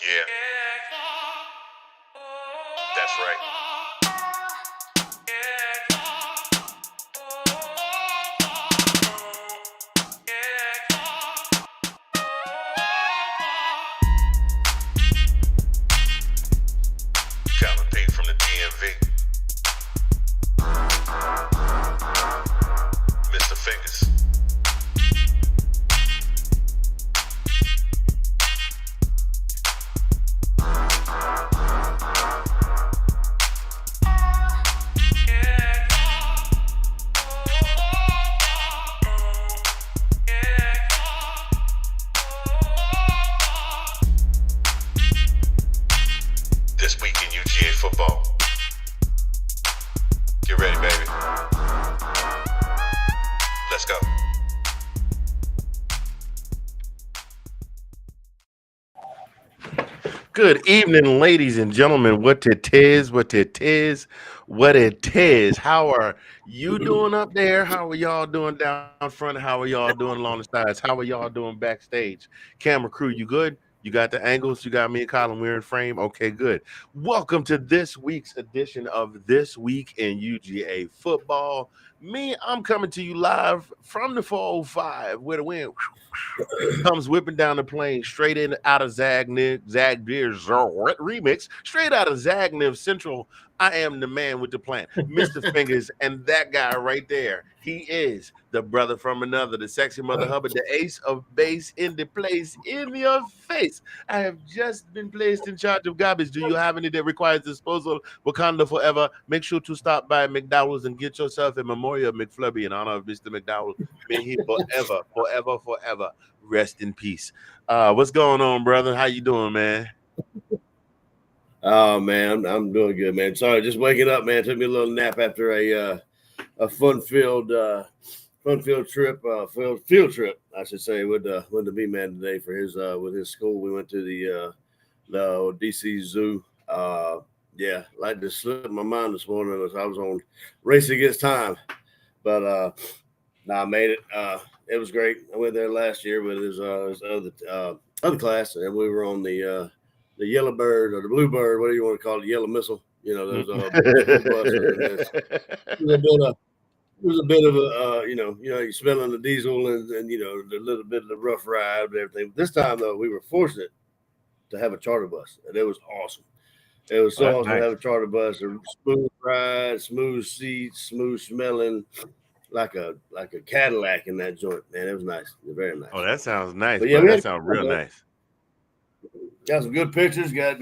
Yeah, that's right. Calvin Pate from the DMV. Mr. Fingers. This week in UGA football. Get ready, baby. Let's go. Good evening, ladies and gentlemen. What it is. How are you doing up there? How are y'all doing down front? How are y'all doing along the sides? How are y'all doing backstage? Camera crew, you good? You got the angles? You got me and Colin, we're in frame? Okay, good. Welcome to this week's edition of This Week in UGA Football. I'm coming to you live from the 405 where the wind comes whipping down the plane straight in out of Zagniv's remix, straight out of Zagniv's Central. I am the man with the plan, Mr. Fingers, and that guy right there. He is the brother from another, the sexy mother Hubbard, the ace of base in the place in your face. I have just been placed in charge of garbage. Do you have any that requires disposal? Wakanda forever. Make sure to stop by McDowell's and get yourself a memorial McFlurry in honor of Mr. McDowell. May he forever rest in peace. What's going on, brother? How you doing, man? Oh man, I'm doing good, man. Sorry, just waking up, man. Took me a little nap after a fun-filled trip, field trip, I should say, with the B man today for his with his school. We went to the DC Zoo. Yeah, like to slip my mind this morning as I was on Race Against Time, but I made it. It was great. I went there last year with his other class, and we were on the yellow bird or the blue bird, whatever you want to call it, the yellow missile. You know, those buses. It was a bit of a you're smelling the diesel and a little bit of the rough ride and everything. This time though, we were fortunate to have a charter bus, and it was awesome. It was so awesome to have a charter bus, a smooth ride, smooth seats, smooth smelling. Like a Cadillac in that joint, man. It was nice. It was very nice. Oh, that sounds nice. But yeah, that sounds real nice. Got some good pictures. Got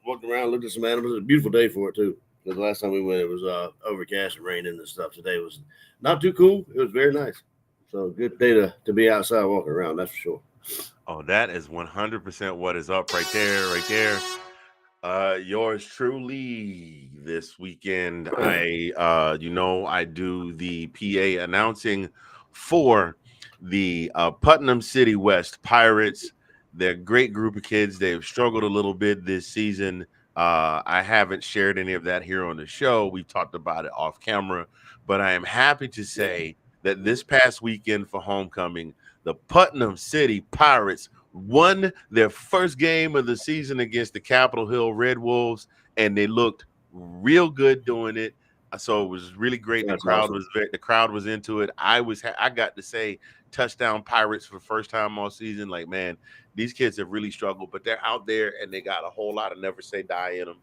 walked around, looked at some animals. It was a beautiful day for it too. Because the last time we went, it was overcast and raining and stuff. Today was not too cool. It was very nice. So good day to be outside walking around. That's for sure. Oh, that is 100% what is up right there. Yours truly this weekend. I do the PA announcing for the Putnam City West Pirates. They're a great group of kids. They've struggled a little bit this season. I haven't shared any of that here on the show. We've talked about it off camera, but I am happy to say that this past weekend for homecoming, the Putnam City Pirates won their first game of the season against the Capitol Hill Red Wolves, and they looked real good doing it. So it was really great. That's The crowd was into it. I got to say touchdown Pirates for the first time all season. Like, man, these kids have really struggled, but they're out there and they got a whole lot of never say die in them.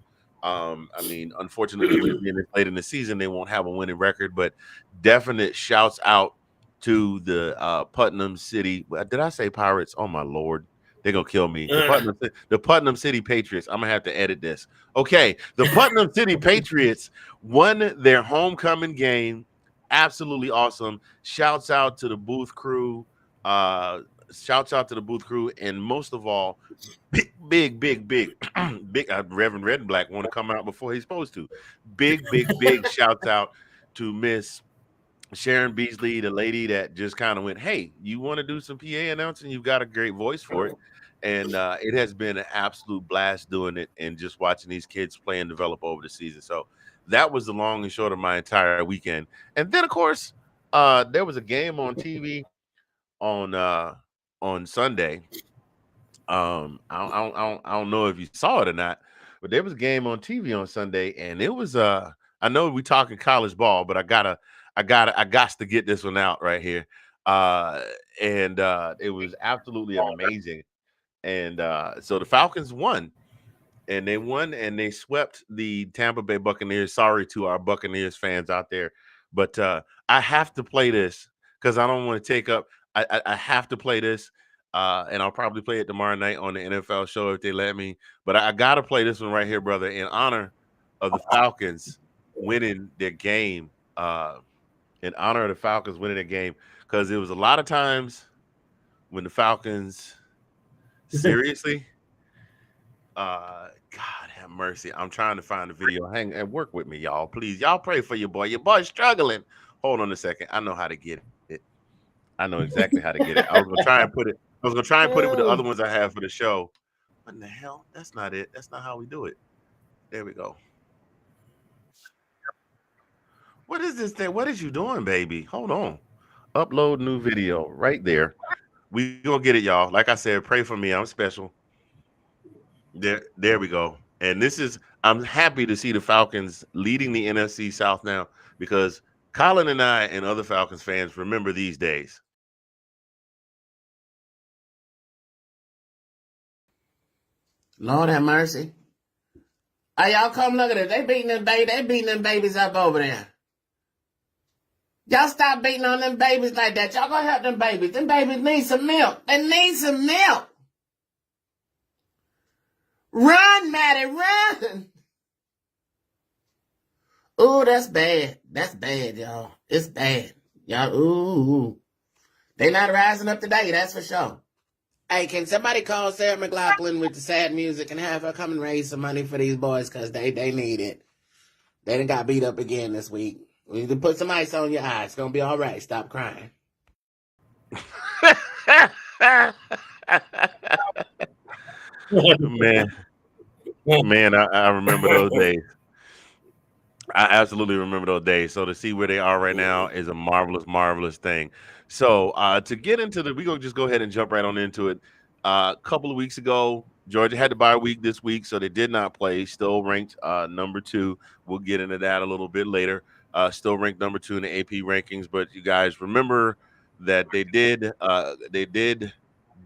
Unfortunately, with being late in the season, they won't have a winning record, but definite shouts out to the Putnam City. Did I say Pirates? Oh my Lord, they're gonna kill me. The Putnam City Patriots. I'm gonna have to edit this. Okay, the Putnam City Patriots won their homecoming game. Absolutely awesome. Shouts out to the booth crew. And most of all, big Reverend Red and Black want to come out before he's supposed to. Big shouts out to Miss Sharon Beasley, the lady that just kind of went, hey, you want to do some PA announcing? You've got a great voice for it. And it has been an absolute blast doing it and just watching these kids play and develop over the season. So that was the long and short of my entire weekend. And then, of course, there was a game on TV on Sunday. I don't know if you saw it or not, but there was a game on TV on Sunday, and it was I know we talking college ball, but I got to get this one out right here. Uh, and it was absolutely amazing. And so the Falcons won, and they won, and they swept the Tampa Bay Buccaneers. Sorry to our Buccaneers fans out there, but I have to play this because I don't want to take up. I have to play this, and I'll probably play it tomorrow night on the NFL show if they let me. But I got to play this one right here, brother, in honor of the Falcons winning their game. In honor of the Falcons winning their game, because there was a lot of times when the Falcons seriously. God have mercy. I'm trying to find the video. Hang and work with me, y'all. Please. Y'all pray for your boy. Your boy's struggling. Hold on a second. I know how to get it. I know exactly how to get it. I was gonna try and put it. I was gonna try and put it with the other ones I have for the show. What in the hell? That's not it. That's not how we do it. There we go. What is this thing? What is you doing, baby? Hold on. Upload new video right there. We gonna get it, y'all. Like I said, pray for me. I'm special. There we go. And this is I'm happy to see the Falcons leading the NFC South now because Colin and I and other Falcons fans remember these days. Lord have mercy. Hey, y'all come look at it. They beating them babies up over there. Y'all stop beating on them babies like that. Y'all gonna help them babies. Them babies need some milk. They need some milk. Run, Maddie, run. Ooh, that's bad. That's bad, y'all. It's bad. Y'all, ooh. They not rising up today, that's for sure. Hey, can somebody call Sarah McLaughlin with the sad music and have her come and raise some money for these boys because they need it. They done got beat up again this week. We need to put some ice on your eyes. It's going to be all right. Stop crying. Man, I remember those days. I absolutely remember those days. So to see where they are right now is a marvelous, marvelous thing. So to get into we're going to just go ahead and jump right on into it. A couple of weeks ago, Georgia had the bye week this week, so they did not play. Still ranked number 2. We'll get into that a little bit later. Still ranked number 2 in the AP rankings. But you guys remember that they did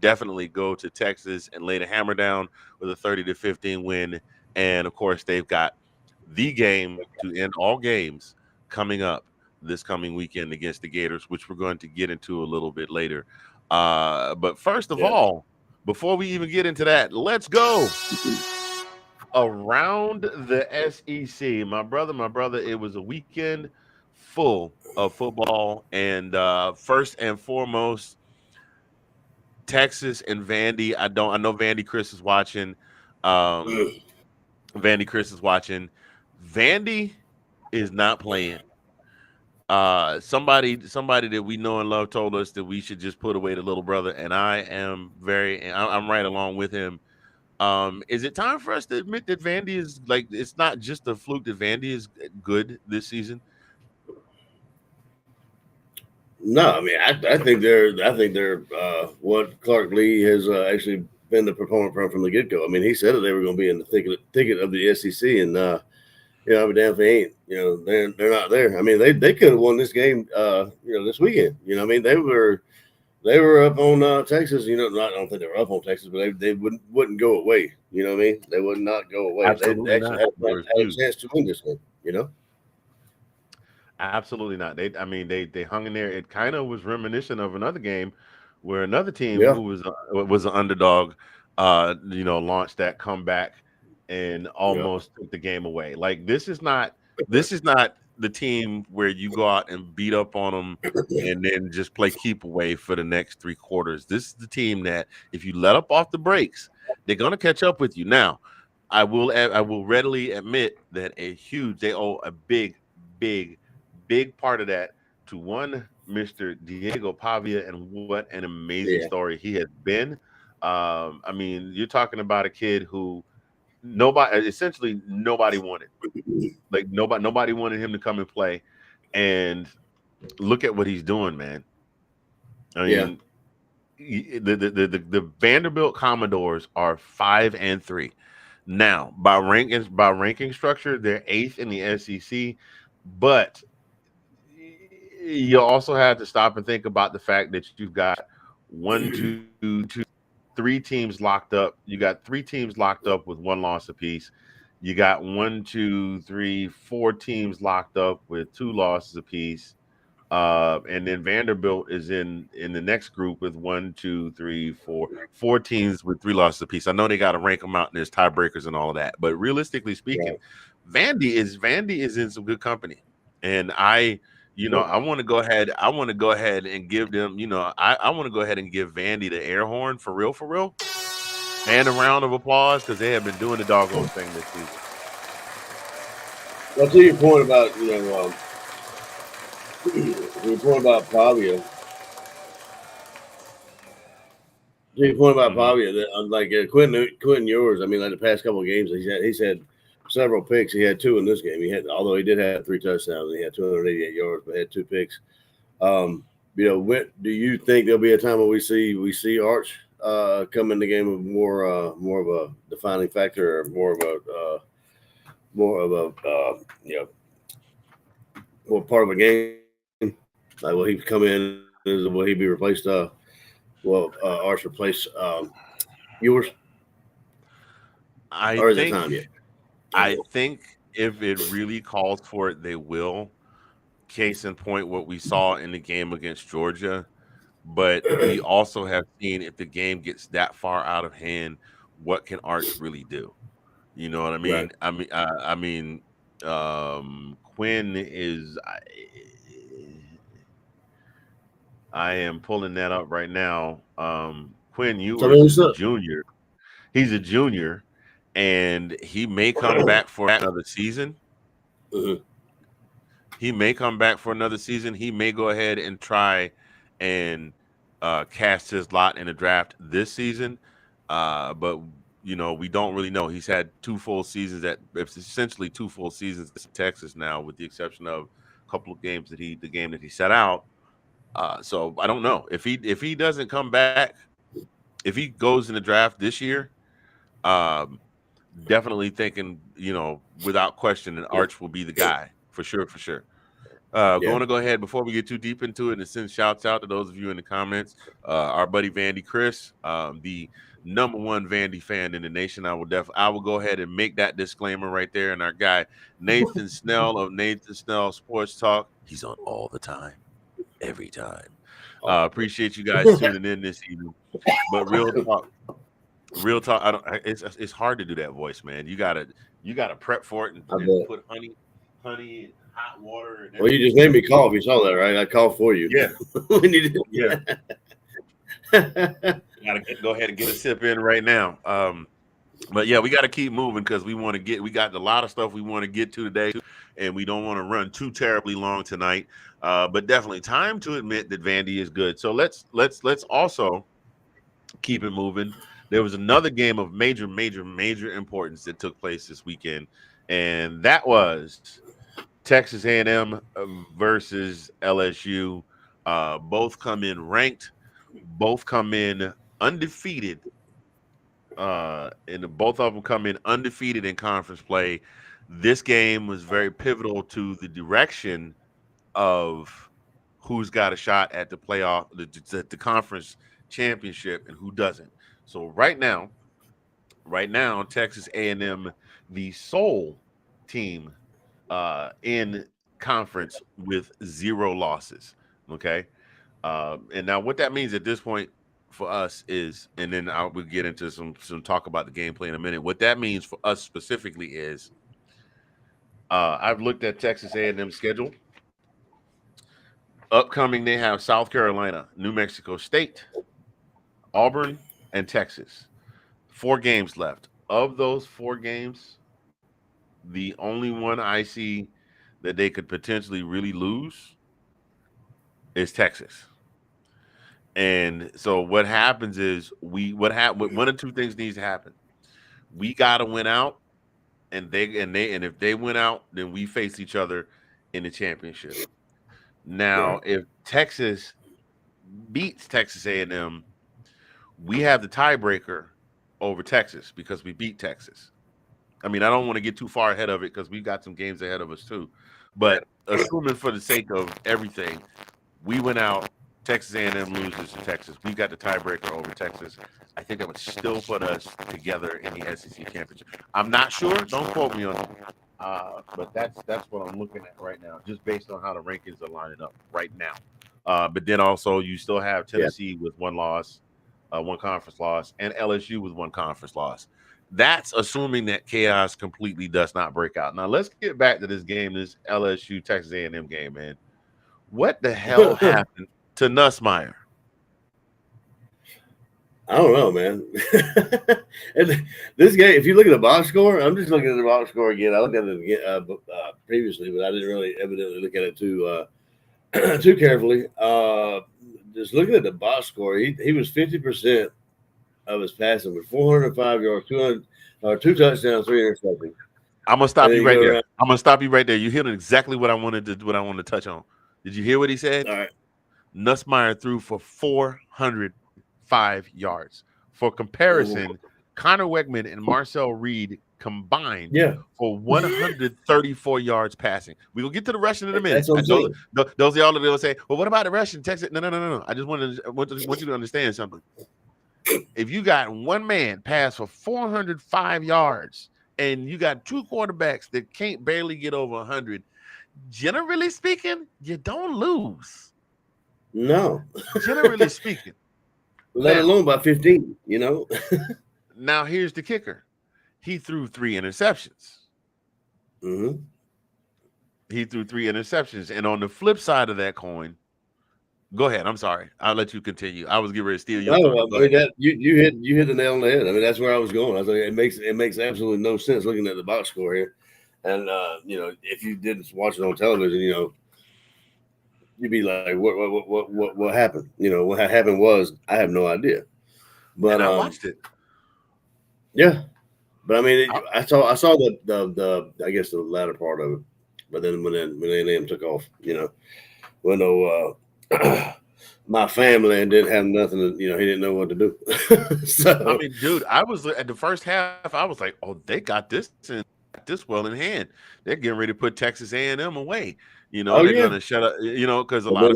definitely go to Texas and lay the hammer down with a 30-15 win. And, of course, they've got the game to end all games coming up this coming weekend against the Gators, which we're going to get into a little bit later. But first of all, before we even get into that, let's go around the SEC. My brother, it was a weekend full of football. And first and foremost, Texas and Vandy. I know Vandy Chris is watching. Vandy Chris is watching. Vandy is not playing. Somebody that we know and love told us that we should just put away the little brother, and I'm right along with him. Is it time for us to admit that Vandy is it's not just a fluke that Vandy is good this season? No, I mean I think they're what Clark Lee has actually been the proponent from the get go. I mean, he said that they were going to be in the thicket of the SEC, and I'm damn if they ain't. They're not there. I mean, they could have won this game, this weekend. I mean, they were up on Texas. I don't think they were up on Texas, but they wouldn't go away. You know what I mean? They would not go away. Absolutely they actually not. had a chance to win this game. Absolutely not. They hung in there. It kind of was reminiscent of another game where another team who was an underdog, launched that comeback and almost took the game away. Like this is not the team where you go out and beat up on them and then just play keep away for the next 3 quarters. This is the team that if you let up off the brakes, they're going to catch up with you. Now, I will readily admit that they owe a big part of that to one Mr. Diego Pavia, and what an amazing story he has been. I mean, you're talking about a kid who essentially nobody wanted. Like nobody wanted him to come and play, and look at what he's doing, man. I mean, the Vanderbilt Commodores are 5-3 now by ranking structure. They're eighth in the SEC, but you also have to stop and think about the fact that you've got one, two, three teams locked up. You got three teams locked up with one loss apiece. You got one, two, three, four teams locked up with two losses apiece. And then Vanderbilt is in the next group with one, two, three, four teams with three losses apiece. I know they got to rank them out, and there's tiebreakers and all of that. But realistically speaking, Vandy is in some good company, and I want to go ahead. I want to go ahead and give them. I want to go ahead and give Vandy the air horn for real, and a round of applause because they have been doing the doggone thing this season. Well, to your point about Pavia. To your point about Pavia, that like Quentin Ewers. I mean, like the past couple of games, he's had several picks. He had two in this game. Although he did have 3 touchdowns, he had 288 yards, but had 2 picks. When do you think there'll be a time when we see Arch come in the game with more of a defining factor, or more part of a game? Like, will he come in? Will he be replaced? Arch replace Ewers? Or is it time yet? I think if it really calls for it, they will. Case in point, what we saw in the game against Georgia. But we also have seen, if the game gets that far out of hand, what can Arch really do? You know what I mean? Right. Quinn is. I am pulling that up right now. Quinn Ewers is a junior. He's a junior, and he may come back for another season. He may come back for another season. He may go ahead and try and cast his lot in the draft this season. But we don't really know. He's had 2 full seasons essentially 2 full seasons in Texas now, with the exception of a couple of games the game that he set out. So I don't know if he doesn't come back, if he goes in the draft this year. Definitely thinking, without question, an Arch will be the guy for sure. Going to go ahead before we get too deep into it and send shouts out to those of you in the comments. Our buddy Vandy Chris, the #1 Vandy fan in the nation. I will go ahead and make that disclaimer right there. And our guy Nathan Snell of Nathan Snell Sports Talk, he's on all the time, every time. Appreciate you guys tuning in this evening. But real talk. It's hard to do that voice, man. You gotta prep for it and put honey, hot water. Well, you just made me cough. You saw that, right? I coughed for you. Yeah. Gotta go ahead and get a sip in right now. But yeah, we got to keep moving because we got a lot of stuff we want to get to today, and we don't want to run too terribly long tonight. But definitely time to admit that Vandy is good. So let's also keep it moving. There was another game of major importance that took place this weekend, and that was Texas A&M versus LSU. Both come in ranked, both come in undefeated, and both of them come in undefeated in conference play. This game was very pivotal to the direction of who's got a shot at the playoff, the conference championship, and who doesn't. So right now, Texas A&M, the sole team in conference with 0 losses. Okay, and now what that means at this point for us is, and then we'll get into some talk about the gameplay in a minute. What that means for us specifically is, I've looked at Texas A&M schedule. Upcoming, they have South Carolina, New Mexico State, Auburn, and Texas. 4 games left. Of those 4 games, the only one I see that they could potentially really lose is Texas. And so what happens is one of 2 things needs to happen. We got to win out, and if they win out, then we face each other in the championship. Now, if Texas beats Texas A&M, we have the tiebreaker over Texas because we beat Texas. I mean, I don't want to get too far ahead of it because we've got some games ahead of us too. But assuming for the sake of everything, we went out. Texas A&M loses to Texas. We got the tiebreaker over Texas. I think that would still put us together in the SEC championship. I'm not sure. Don't quote me on it. But that's what I'm looking at right now, just based on how the rankings are lining up right now. But then also you still have Tennessee with one loss, one conference loss, and LSU with one conference loss. That's assuming that chaos completely does not break out. Now let's get back to this game, this LSU Texas A&M game, man. What the hell happened to Nussmeier? I don't know, man. And this game, if you look at the box score, I'm just looking at the box score again. I looked at it again, previously, but I didn't really evidently look at it too too carefully. Just looking at the box score, he was 50% of his passing with 405 yards, 2 touchdowns, 3 interceptions. I'm gonna stop you right there. I'm gonna stop you right there. You hit exactly what I wanted to touch on. Did you hear what he said? All right. Nussmeier threw for 405 yards. For comparison, Connor Wegman and Marcel Reed combined for 134 yards passing. We will get to the rushing in a minute. Those are y'all that will say, well, what about the rushing? Texas? No. I just want you to understand something. If you got one man pass for 405 yards and you got two quarterbacks that can't barely get over 100, generally speaking, you don't lose. No. Generally speaking. Let alone by 15, you know. Now, here's the kicker. He threw 3 interceptions. Mm-hmm. He threw 3 interceptions. And on the flip side of that coin, go ahead. I'm sorry. I'll let you continue. I was getting ready to steal your thunder. I mean, you hit the nail on the head. I mean, that's where I was going. I was like, it makes absolutely no sense looking at the box score here. And you know, if you didn't watch it on television, you know, you'd be like, what happened? You know, what happened was I have no idea. But I watched it. Yeah. But I mean, I saw the I guess the latter part of it. But then when A&M took off, you know, my family and didn't have nothing to, you know, he didn't know what to do. So I mean, dude, I was at the first half, I was like, oh, they got this well in hand. They're getting ready to put Texas A&M away. You know, they're gonna shut up, you know, because a lot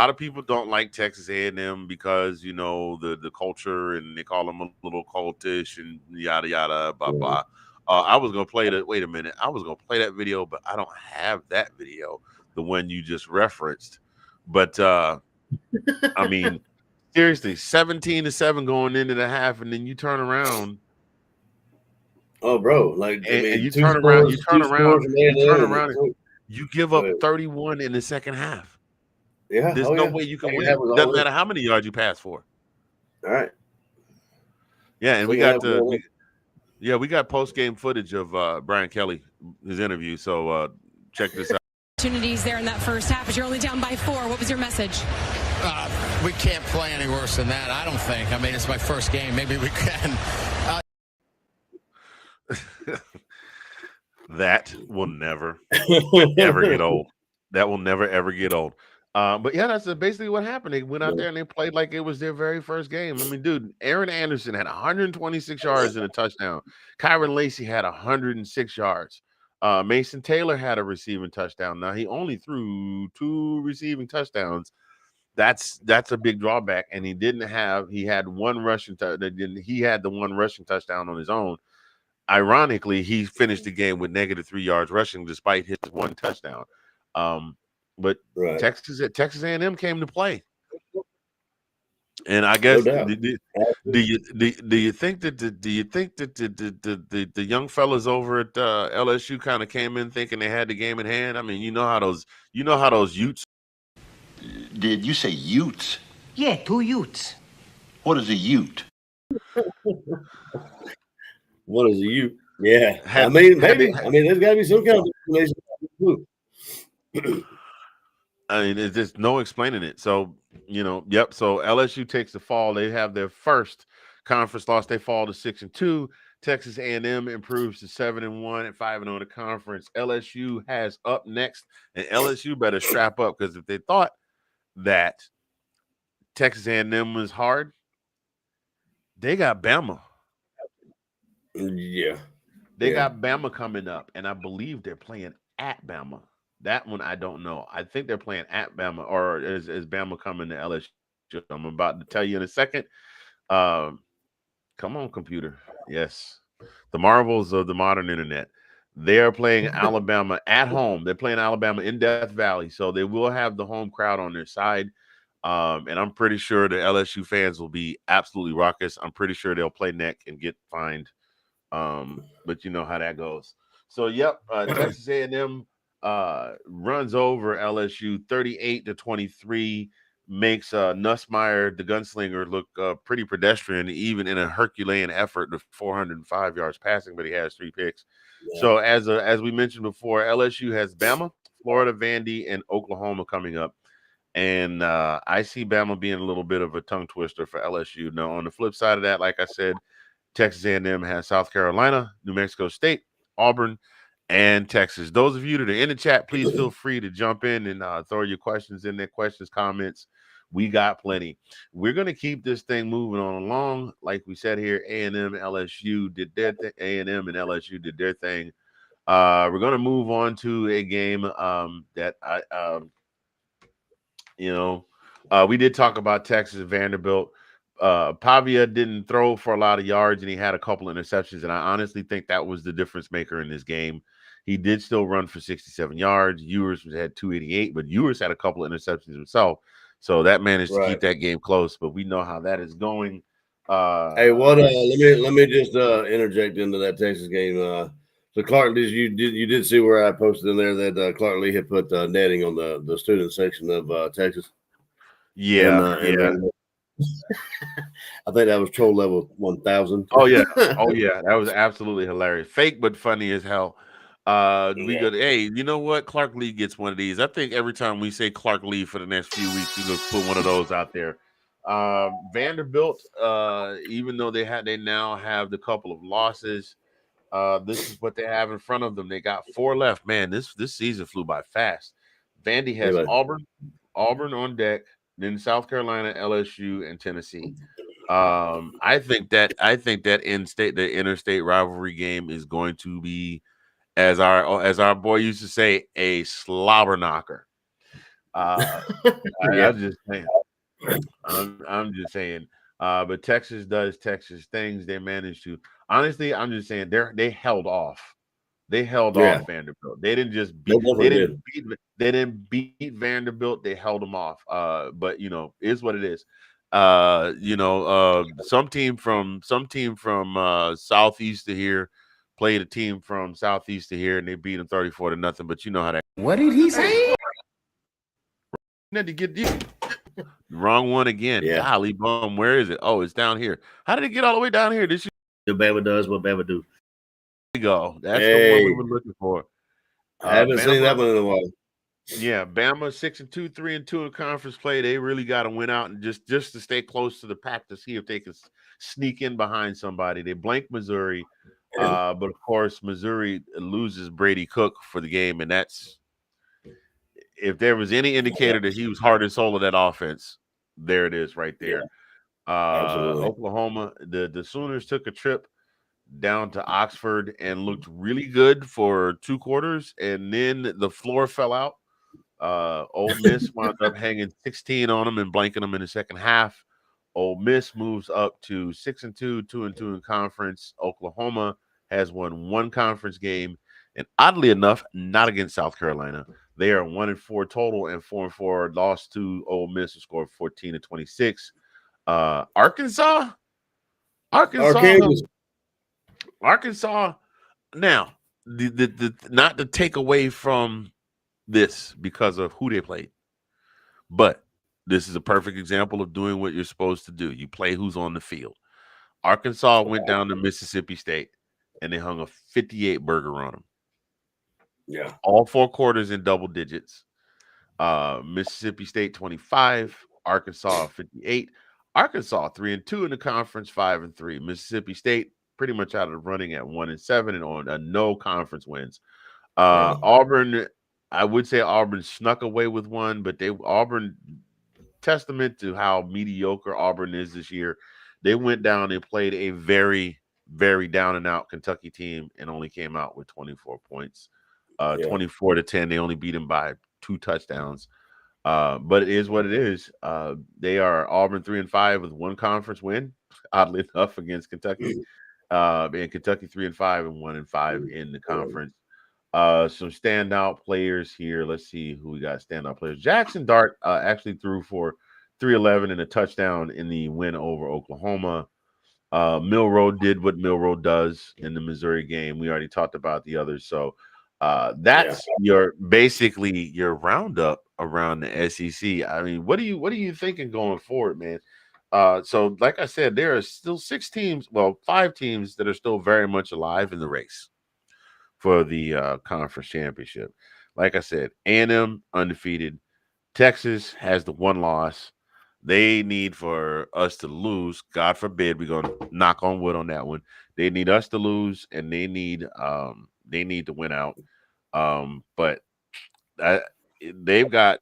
of people don't like Texas A&M because, you know, the culture, and they call them a little cultish and yada yada blah blah. I was gonna play that. Wait a minute, I was gonna play that video, but I don't have that video, the one you just referenced. But I mean, seriously, 17-7 going into the half, and then you turn around. Oh, bro! Like, and you turn around, you give up 31 in the second half. Yeah, there's no way you can win. Doesn't matter how many yards you pass for. All right. Yeah, and we got post-game footage of Brian Kelly, his interview. So check this out. Opportunities there in that first half, but you're only down by 4. What was your message? We can't play any worse than that, I don't think. I mean, it's my first game. Maybe we can. That will never, ever get old. That will never, ever get old. But yeah, that's basically what happened. They went out there and they played like it was their very first game. I mean, dude, Aaron Anderson had 126 yards and a touchdown. Kyron Lacey had 106 yards. Mason Taylor had a receiving touchdown. Now, he only threw 2 receiving touchdowns. That's a big drawback. And he had one rushing he had the one rushing touchdown on his own. Ironically, he finished the game with -3 yards rushing despite his one touchdown. But Texas A&M came to play, and I guess do you think that the young fellas over at LSU kind of came in thinking they had the game in hand? I mean, you know how those Utes. Did you say Utes? Yeah, 2 Utes. What is a Ute? What is a Ute? Yeah, I mean, maybe. I mean, there's got to be some kind of explanation. I mean, there's no explaining it. So, you know, yep. So LSU takes the fall. They have their first conference loss. They fall to 6-2. Texas A&M improves to 7-1 and 5-0 in the conference. LSU has up next, and LSU better strap up, because if they thought that Texas A&M was hard, They got Bama. Yeah. They Yeah. got Bama coming up, and I believe they're playing at Bama. That one I don't know. I think they're playing at Bama, or is Bama coming to LSU? I'm about to tell you in a second. Um, Come on, computer. Yes, the marvels of the modern internet. They are playing Alabama at home. They're playing Alabama in Death Valley, so they will have the home crowd on their side. And I'm pretty sure the LSU fans will be absolutely raucous. I'm pretty sure they'll play neck and get fined. But you know how that goes. So, yep, Texas A&M runs over LSU 38-23, makes Nussmeier, the gunslinger, look pretty pedestrian, even in a Herculean effort of 405 yards passing, but he has 3 picks. Yeah. So, as we mentioned before, LSU has Bama, Florida, Vandy, and Oklahoma coming up. And I see Bama being a little bit of a tongue twister for LSU. Now, on the flip side of that, like I said, Texas A&M has South Carolina, New Mexico State, Auburn, and Texas. Those of you that are in the chat, please feel free to jump in and throw your questions in there, questions, comments. We got plenty. We're going to keep this thing moving on along. Like we said here, A&M and LSU did their thing. A&M and LSU did their thing. We're going to move on to a game that we did talk about Texas and Vanderbilt. Pavia didn't throw for a lot of yards, and he had a couple interceptions, and I honestly think that was the difference maker in this game. He did still run for 67 yards. Ewers had 288, but Ewers had a couple of interceptions himself, so that managed to keep that game close. But we know how that is going. Hey, what? Let me just interject into that Texas game. So Clark, you did see where I posted in there that Clark Lee had put netting on the student section of Texas. Yeah, and I think that was troll level 1000. Oh yeah, that was absolutely hilarious. Fake but funny as hell. We go. Hey, you know what? Clark Lee gets one of these. I think every time we say Clark Lee for the next few weeks, we gonna put one of those out there. Vanderbilt, even though they now have the couple of losses, this is what they have in front of them. They got 4 left. Man, this season flew by fast. Vandy has Auburn on deck, then South Carolina, LSU, and Tennessee. I think that the interstate rivalry game is going to be, as our boy used to say, a slobber knocker. I'm just saying. I'm just saying. But Texas does Texas things. They managed to. Honestly, I'm just saying they held off. They held off Vanderbilt. They didn't just beat. They didn't beat Vanderbilt. They held them off. But is what it is. Some team from southeast of here played a team from southeast of here, and they beat them 34-0. But you know how that. What did he say? Had to get the wrong one again. Yeah. Golly bum, where is it? Oh, it's down here. How did it get all the way down here? The Bama does what Bama do. There you go. That's the one we were looking for. I haven't seen that one in a while. Yeah, Bama 6-2, 3-2 in conference play. They really got to win out and just to stay close to the pack to see if they can sneak in behind somebody. They blanked Missouri, but of course Missouri loses Brady Cook for the game, and that's if there was any indicator that he was heart and soul of that offense, there it is right there. Oklahoma, the Sooners took a trip down to Oxford and looked really good for 2 quarters, and then the floor fell out. Ole Miss wound up hanging 16 on them and blanking them in the second half. Ole Miss moves up to 6-2, 2-2 in conference. Oklahoma has won 1 conference game, and oddly enough, not against South Carolina. They are 1-4 total, and 4-4 lost to Ole Miss, who scored 14-26. Arkansas. Now, the not to take away from this because of who they played, but this is a perfect example of doing what you're supposed to do. You play who's on the field. Arkansas went down to Mississippi State, and they hung a 58 burger on them. Yeah, all 4 quarters in double digits. Mississippi State 25, Arkansas 58. Arkansas 3-2 in the conference, 5-3. Mississippi State pretty much out of the running at 1-7 and on no conference wins. Auburn, I would say Auburn snuck away with 1, but Auburn, testament to how mediocre Auburn is this year. They went down and played a very, very down and out Kentucky team and only came out with 24 points. 24-10. They only beat them by 2 touchdowns. But it is what it is. They are Auburn 3-5 with 1 conference win, oddly enough, against Kentucky. And Kentucky 3-5 and 1-5 in the conference. Some standout players here. Let's see who we got. Standout players. Jackson Dart actually threw for 311 and a touchdown in the win over Oklahoma. Milroe did what Milroe does in the Missouri game. We already talked about the others. So that's your basically your roundup around the SEC. I mean, what are you thinking going forward, man? So like I said, there are still 5 teams that are still very much alive in the race for the conference championship. Like I said, A&M undefeated. Texas has the 1 loss. They need for us to lose. God forbid, we're gonna knock on wood on that one. They need us to lose, and they need to win out. But they've got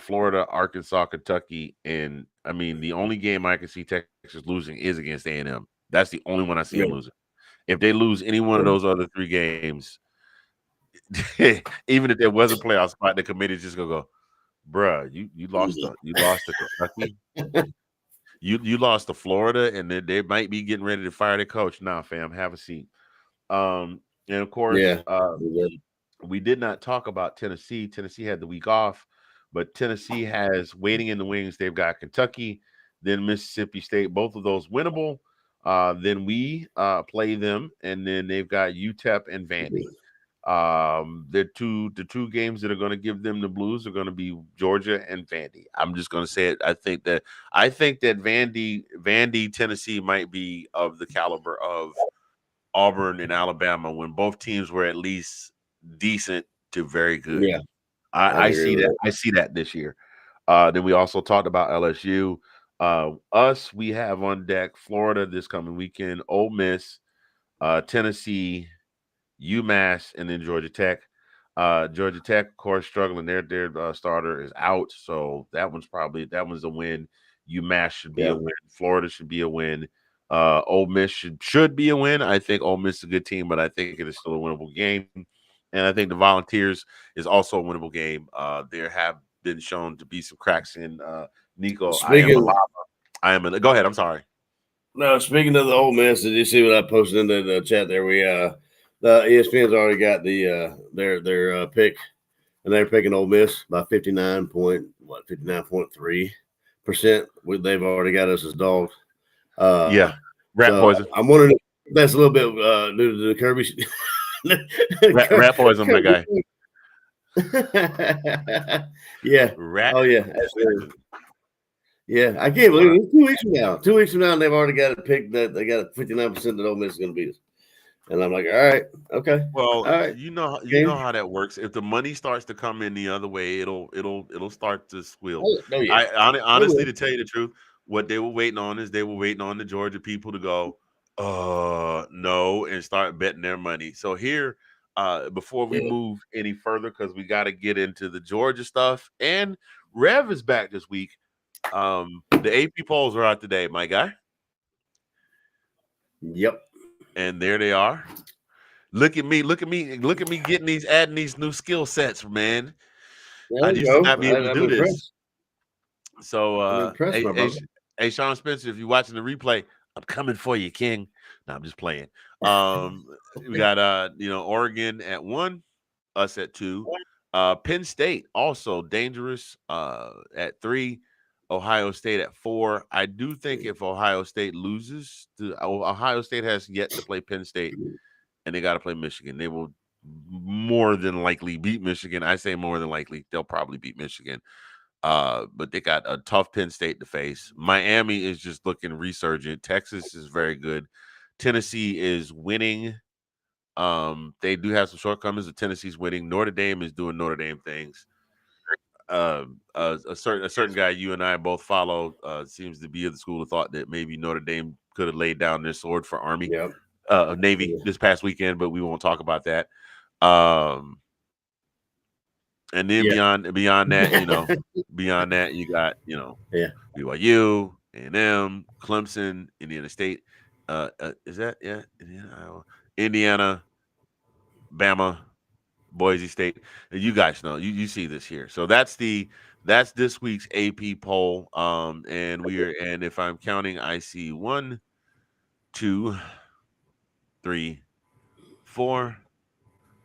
Florida, Arkansas, Kentucky, and I mean the only game I can see Texas losing is against A&M. That's the only one I see them losing. If they lose any one of those other 3 games, even if there was a playoff spot, the committee's just gonna go, bruh, you lost to Kentucky. You lost to Florida, and they might be getting ready to fire their coach. Nah, fam, have a seat. And of course, we did not talk about Tennessee. Tennessee had the week off, but Tennessee has waiting in the wings. They've got Kentucky, then Mississippi State, both of those winnable. Then we play them, and then they've got UTEP and Vandy. The two games that are going to give them the blues are going to be Georgia and Vandy. I'm just going to say it. I think that Vandy, Tennessee might be of the caliber of Auburn and Alabama when both teams were at least decent to very good. Yeah, I see that. I see that this year. Then we also talked about LSU. We have on deck Florida this coming weekend, Ole Miss, Tennessee, UMass, and then Georgia Tech. Georgia Tech, of course, struggling. Their starter is out, so that one's a win. UMass should be a win. Florida should be a win. Ole Miss should be a win. I think Ole Miss is a good team, but I think it is still a winnable game. And I think the Volunteers is also a winnable game. There have been shown to be some cracks in Nico. Go ahead. I'm sorry. No, speaking of the Ole Miss, did you see what I posted in the chat there? The ESPN's already got their pick, and they're picking Ole Miss by 59.3%. They've already got us as dogs. Rat poison. I'm wondering if that's a little bit due to the Kirby. Rat poison, my guy. Yeah. Rat. Oh yeah. Absolutely. Yeah, I can't believe it. 2 weeks from now. 2 weeks from now, and they've already got it picked that they got 59% that Ole Miss is going to beat us. And I'm like, all right, okay. Well, all right. you know how that works. If the money starts to come in the other way, it'll start to squeal. Oh, yeah. Honestly, to tell you the truth, what they were waiting on is they were waiting on the Georgia people to go, no, and start betting their money. So here, before we move any further, because we got to get into the Georgia stuff, and Rev is back this week. The AP polls are out today, my guy. Yep. And there they are. Look at me adding these new skill sets, man. I used to not be able to do this. So hey, Sean Spencer, if you're watching the replay, I'm coming for you, King. No, I'm just playing. We got Oregon at 1, us at 2. Penn State also dangerous at 3. Ohio State at 4. I do think if Ohio State loses, Ohio State has yet to play Penn State, and they got to play Michigan. They will more than likely beat Michigan. I say more than likely. They'll probably beat Michigan. But they got a tough Penn State to face. Miami is just looking resurgent. Texas is very good. Tennessee is winning. They do have some shortcomings, but Tennessee's winning. Notre Dame is doing Notre Dame things. A certain guy you and I both follow seems to be of the school of thought that maybe Notre Dame could have laid down their sword for Army, Navy this past weekend, but we won't talk about that. And then beyond that, beyond that, you got BYU, A&M, Clemson, Indiana State. Is that Indiana, Iowa, Indiana, Bama, Boise State. You guys know you see this here. So that's this week's AP poll. And if I'm counting, I see 1, 2, 3, 4,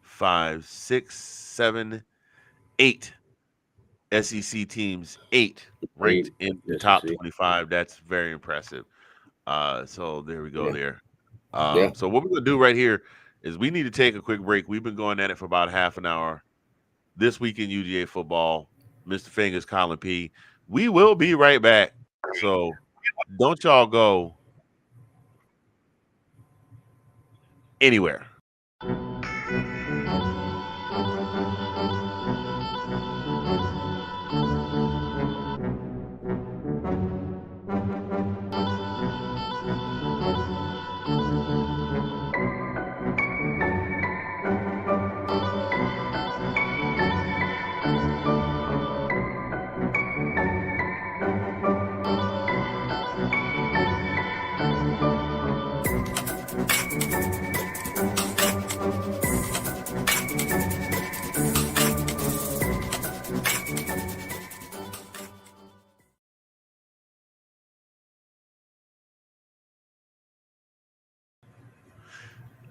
5, 6, 7, 8 SEC teams, 8 ranked in the top 25. That's very impressive. So there we go there. So what we're gonna do right here is we need to take a quick break. We've been going at it for about half an hour. This week in UGA football, Mr. Fingers, Colin P. We will be right back. So don't y'all go anywhere.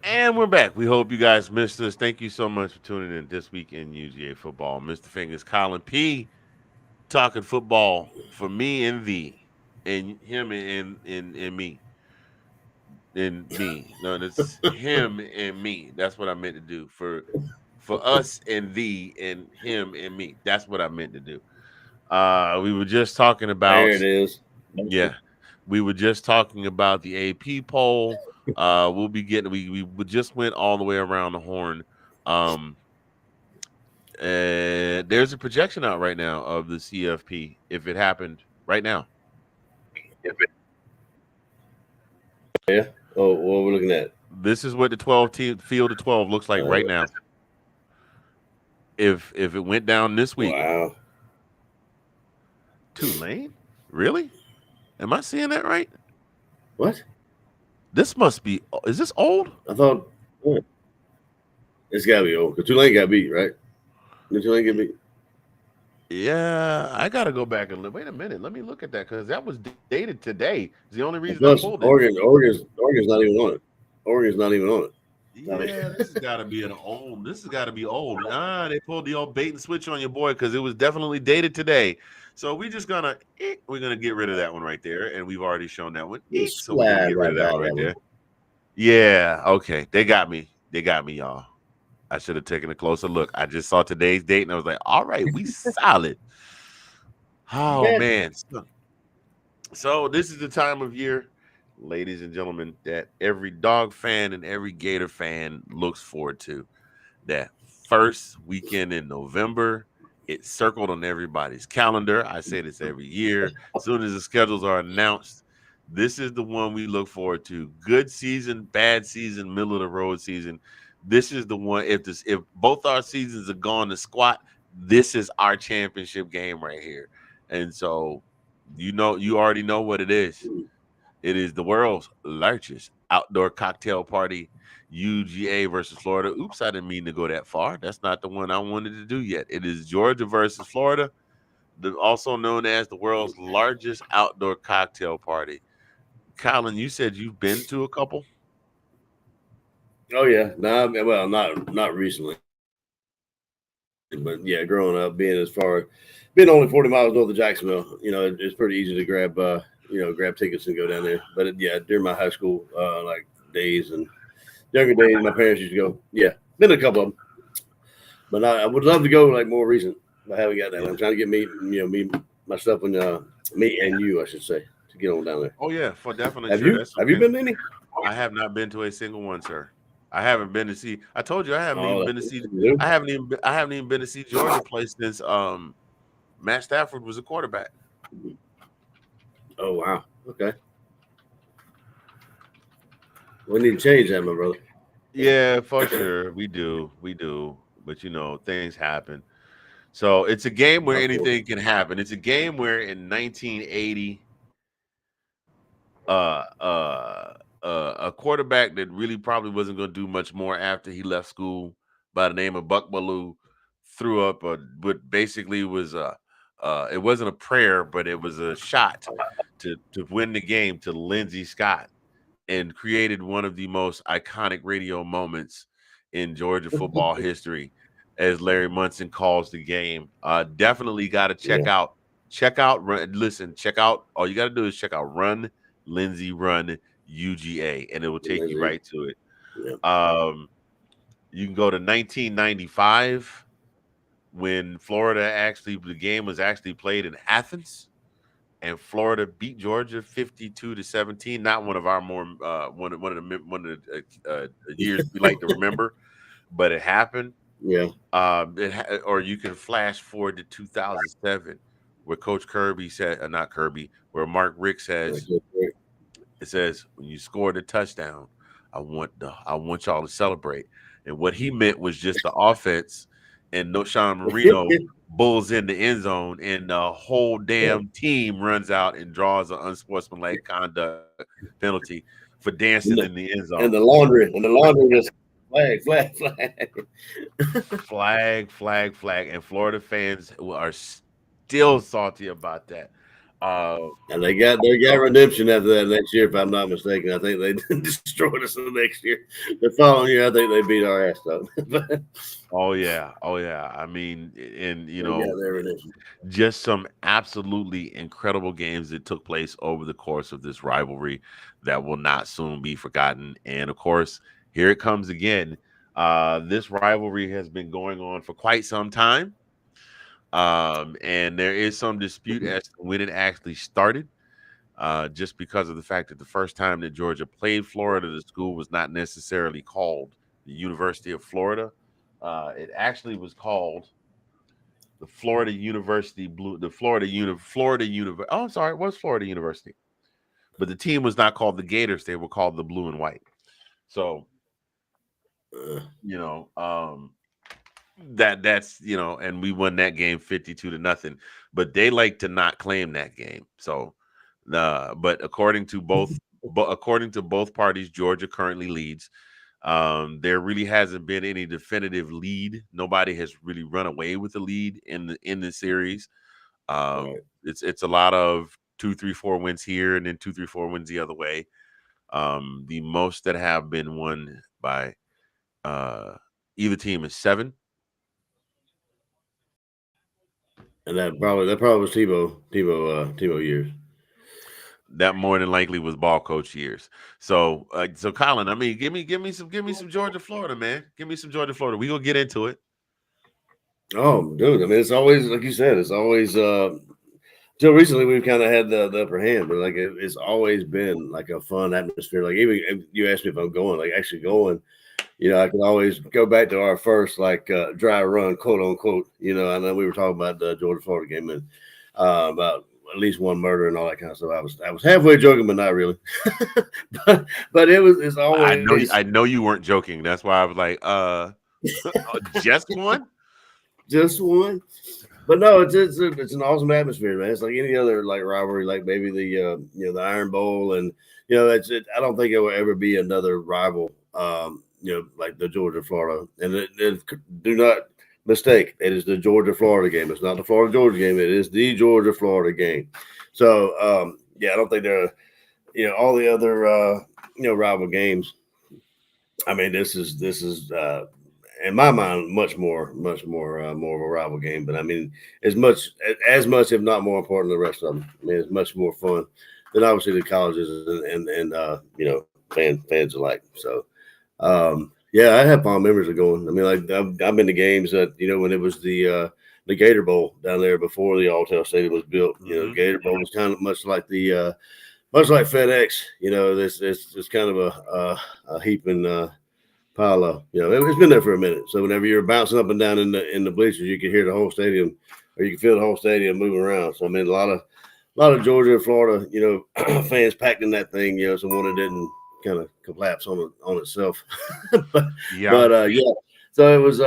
And we're back. We hope you guys missed us. Thank you so much for tuning in this week in UGA football. Mr. Fingers, Colin P. talking football for me and thee, and him and me. And me. No, it's him and me. That's what I meant to do. For us and thee and him and me. That's what I meant to do. We were just talking about there it is. Yeah. We were just talking about the AP poll. We'll be getting we just went all the way around the horn. There's a projection out right now of the CFP if it happened right now. Yeah. Oh, what we're looking at. This is what the field of 12 looks like right now. If it went down this week. Wow. Tulane? Really? Am I seeing that right? What? This must be. Is this old? I thought it's got to be old because Tulane got beat, right? Did Tulane get beat? Yeah, I got to go back and look. Wait a minute. Let me look at that because that was dated today. It's the only reason I pulled it. Oregon's not even on it. Oregon's not even on it. Yeah, this has got to be old. This has got to be old. They pulled the old bait and switch on your boy because it was definitely dated today. So we're gonna get rid of that one right there, and we've already shown that one. So we're gonna get rid of that one right there. Yeah, okay. They got me, y'all. I should have taken a closer look. I just saw today's date, and I was like, all right, we solid. Oh man. So this is the time of year, ladies and gentlemen, that every dog fan and every Gator fan looks forward to. That first weekend in November. It's circled on everybody's calendar. I say this every year. As soon as the schedules are announced, this is the one we look forward to. Good season, bad season, middle of the road season. This is the one. If both our seasons are gone to squat, this is our championship game right here. And so, you already know what it is. It is the world's largest outdoor cocktail party. UGA versus Florida. Oops, I didn't mean to go that far. That's not the one I wanted to do yet. It is Georgia versus Florida, also known as the world's largest outdoor cocktail party. Colin, you said you've been to a couple? Oh yeah, not recently, but yeah, growing up, being only 40 miles north of Jacksonville, it's pretty easy to grab tickets and go down there. But during my high school days and younger days, my parents used to go. Yeah, been a couple of them, but I would love to go more recent. I haven't got that. I'm trying to get me myself and me and you, I should say, to get on down there. Oh yeah, for definitely. Have you been to any? I have not been to a single one, sir. I haven't been to see. I told you I haven't even been to see. I haven't even been to see Georgia play since Matt Stafford was a quarterback. Oh wow. Okay. We need to change that, my brother. Yeah, for sure. We do. But things happen. So it's a game where anything can happen. It's a game where in 1980, a quarterback that really probably wasn't going to do much more after he left school, by the name of Buck Bellew, threw up what basically was it wasn't a prayer, but it was a shot to win the game to Lindsey Scott, and created one of the most iconic radio moments in Georgia football history, as Larry Munson calls the game. Definitely got to check out, check out. All you got to do is check out Run Lindsey Run UGA, and it will take you right to it. You can go to 1995 when the game was actually played in Athens, and Florida beat Georgia 52-17. Not one of our more one of the years we like to remember, but it happened. Yeah. Or you can flash forward to 2007, where Coach Kirby said, not Kirby, where Mark Rick says, it says, when you scored a touchdown, I want y'all to celebrate. And what he meant was just the offense, and Sean Marino bulls in the end zone, and the whole damn team runs out and draws an unsportsmanlike conduct penalty for dancing in the end zone. And the laundry just flag. And Florida fans are still salty about that. And they got redemption after that next year, if I'm not mistaken. I think they destroyed us the next year. The following year, I think they beat our ass though. Oh yeah. I mean, and just some absolutely incredible games that took place over the course of this rivalry that will not soon be forgotten. And of course, here it comes again. This rivalry has been going on for quite some time. And there is some dispute as to when it actually started, just because of the fact that the first time that Georgia played Florida, the school was not necessarily called the University of Florida. It actually was called the Florida University Blue, the Florida University. Oh, I'm sorry, it was Florida University, but the team was not called the Gators; they were called the Blue and White. So, that's and we won that game 52-0, but they like to not claim that game. So but according to both parties, Georgia currently leads. There really hasn't been any definitive lead. Nobody has really run away with the lead in the series. It's a lot of 2-3-4 wins here and then 2-3-4 wins the other way. The most that have been won by either team is 7. And that probably was Tebow years. That more than likely was ball coach years. So Colin, I mean, give me some Georgia, Florida, man. Give me some Georgia, Florida. We gonna get into it. Oh, dude. I mean, it's always, like you said, it's always till recently we've kind of had the upper hand, but like it's always been like a fun atmosphere. Like even if you asked me if I'm going, like actually going, I can always go back to our first dry run, quote unquote. I know we were talking about the Georgia Florida game and about at least one murder and all that kind of stuff. I was halfway joking, but not really. but it's always. I know you weren't joking. That's why I was like, just one, just one. But no, it's an awesome atmosphere, man. It's like any other rivalry, like maybe the the Iron Bowl, and that's it. I don't think it will ever be another rival. Like the Georgia Florida, and do not mistake, it is the Georgia Florida game. It's not the Florida Georgia game. It is the Georgia Florida game. So I don't think there are all the other rival games. I mean, this is in my mind much more of a rival game. But I mean, as much if not more important than the rest of them. I mean, it's much more fun than obviously the colleges and fans alike. So. I have fond memories of going. I mean, I've been to games that when it was the Gator Bowl down there before the Alltel Stadium was built. Gator Bowl was kind of much like FedEx. It's kind of a heaping pile of. It's been there for a minute. So whenever you're bouncing up and down in the bleachers, you can hear the whole stadium, or you can feel the whole stadium moving around. So I mean, a lot of Georgia and Florida, fans packed in that thing. So one that didn't kind of collapse on itself. but so it was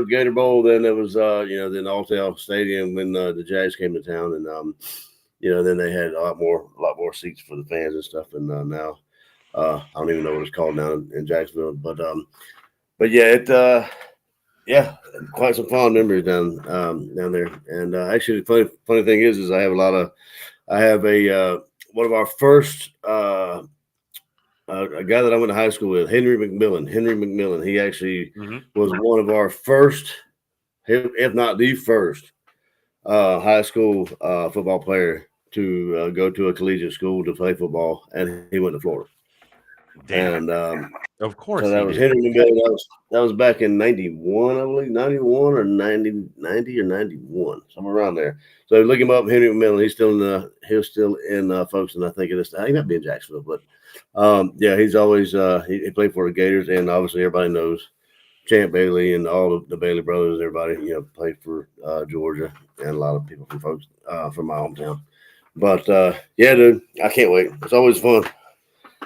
Gator Bowl, then it was then Alltel Stadium when the Jags came to town, and then they had a lot more seats for the fans and stuff. And now I don't even know what it's called now in Jacksonville, but yeah, yeah, quite some fond memories down there. And actually, the funny thing is I have one of our first a guy that I went to high school with, Henry McMillan. He actually was one of our first, if not the first, high school football player to go to a collegiate school to play football, and he went to Florida. Damn. And of course, so that was Henry McMillan. That was back in 91, I believe, 91 or 90 or 91, somewhere around there. So look him up, Henry McMillan. He's still in Folkestone, I think it is. He might be in Jacksonville, but yeah, he's always he played for the Gators, and obviously everybody knows Champ Bailey and all of the Bailey brothers. Everybody played for Georgia, and a lot of people from my hometown. But yeah, dude, I can't wait. It's always fun.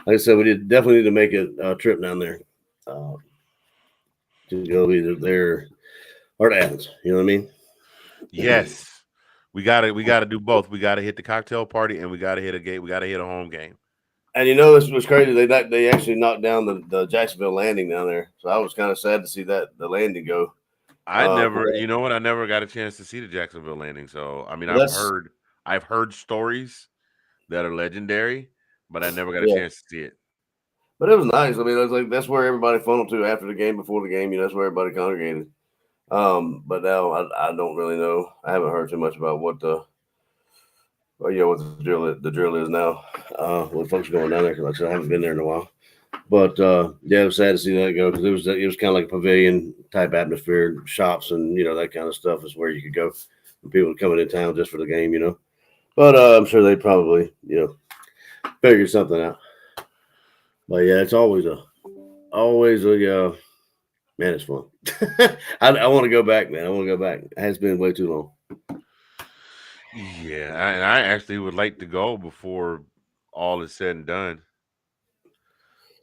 Like I said, we definitely need to make a trip down there to go either there or to Athens. You know what I mean? Yes, we gotta do both. We gotta hit the cocktail party, and we gotta hit a game. We gotta hit a home game. And this was crazy. They actually knocked down the Jacksonville landing down there, so I was kind of sad to see the landing go. I never got a chance to see the Jacksonville landing. So I mean, I've heard stories that are legendary, but I never got a chance to see it. But it was nice. I mean, it was like that's where everybody funneled to after the game, before the game. That's where everybody congregated. But now I don't really know. I haven't heard too much about what the drill is now. What folks are going down there, because like I said, I haven't been there in a while. But yeah, it was sad to see that go, because it was kind of like a pavilion type atmosphere, shops and that kind of stuff is where you could go. People coming in town just for the game, But I'm sure they probably figured something out. But yeah, it's always a man, it's fun. I want to go back, man. I want to go back. It has been way too long. Yeah, and I actually would like to go before all is said and done.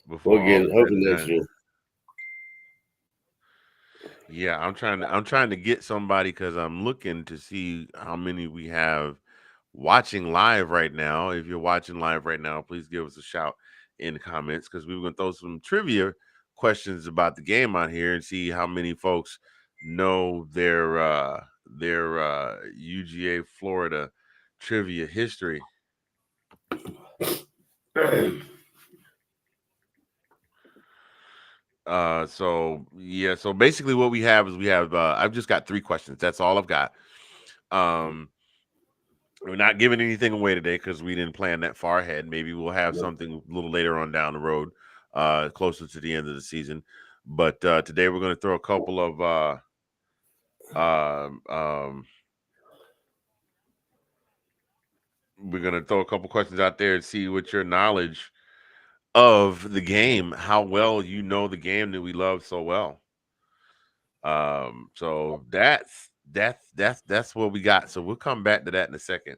Hopefully next year. Yeah, I'm trying to get somebody, because I'm looking to see how many we have watching live right now. If you're watching live right now, please give us a shout in the comments, because we were going to throw some trivia questions about the game out here and see how many folks know their UGA Florida trivia history. So basically what we have is I've just got 3 questions. That's all I've got. We're not giving anything away today because we didn't plan that far ahead. Maybe we'll have something a little later on down the road, closer to the end of the season. But today we're going to throw a couple of we're going to throw a couple questions out there and see what your knowledge of the game, how well you know the game that we love so well. So that's what we got. So we'll come back to that in a second.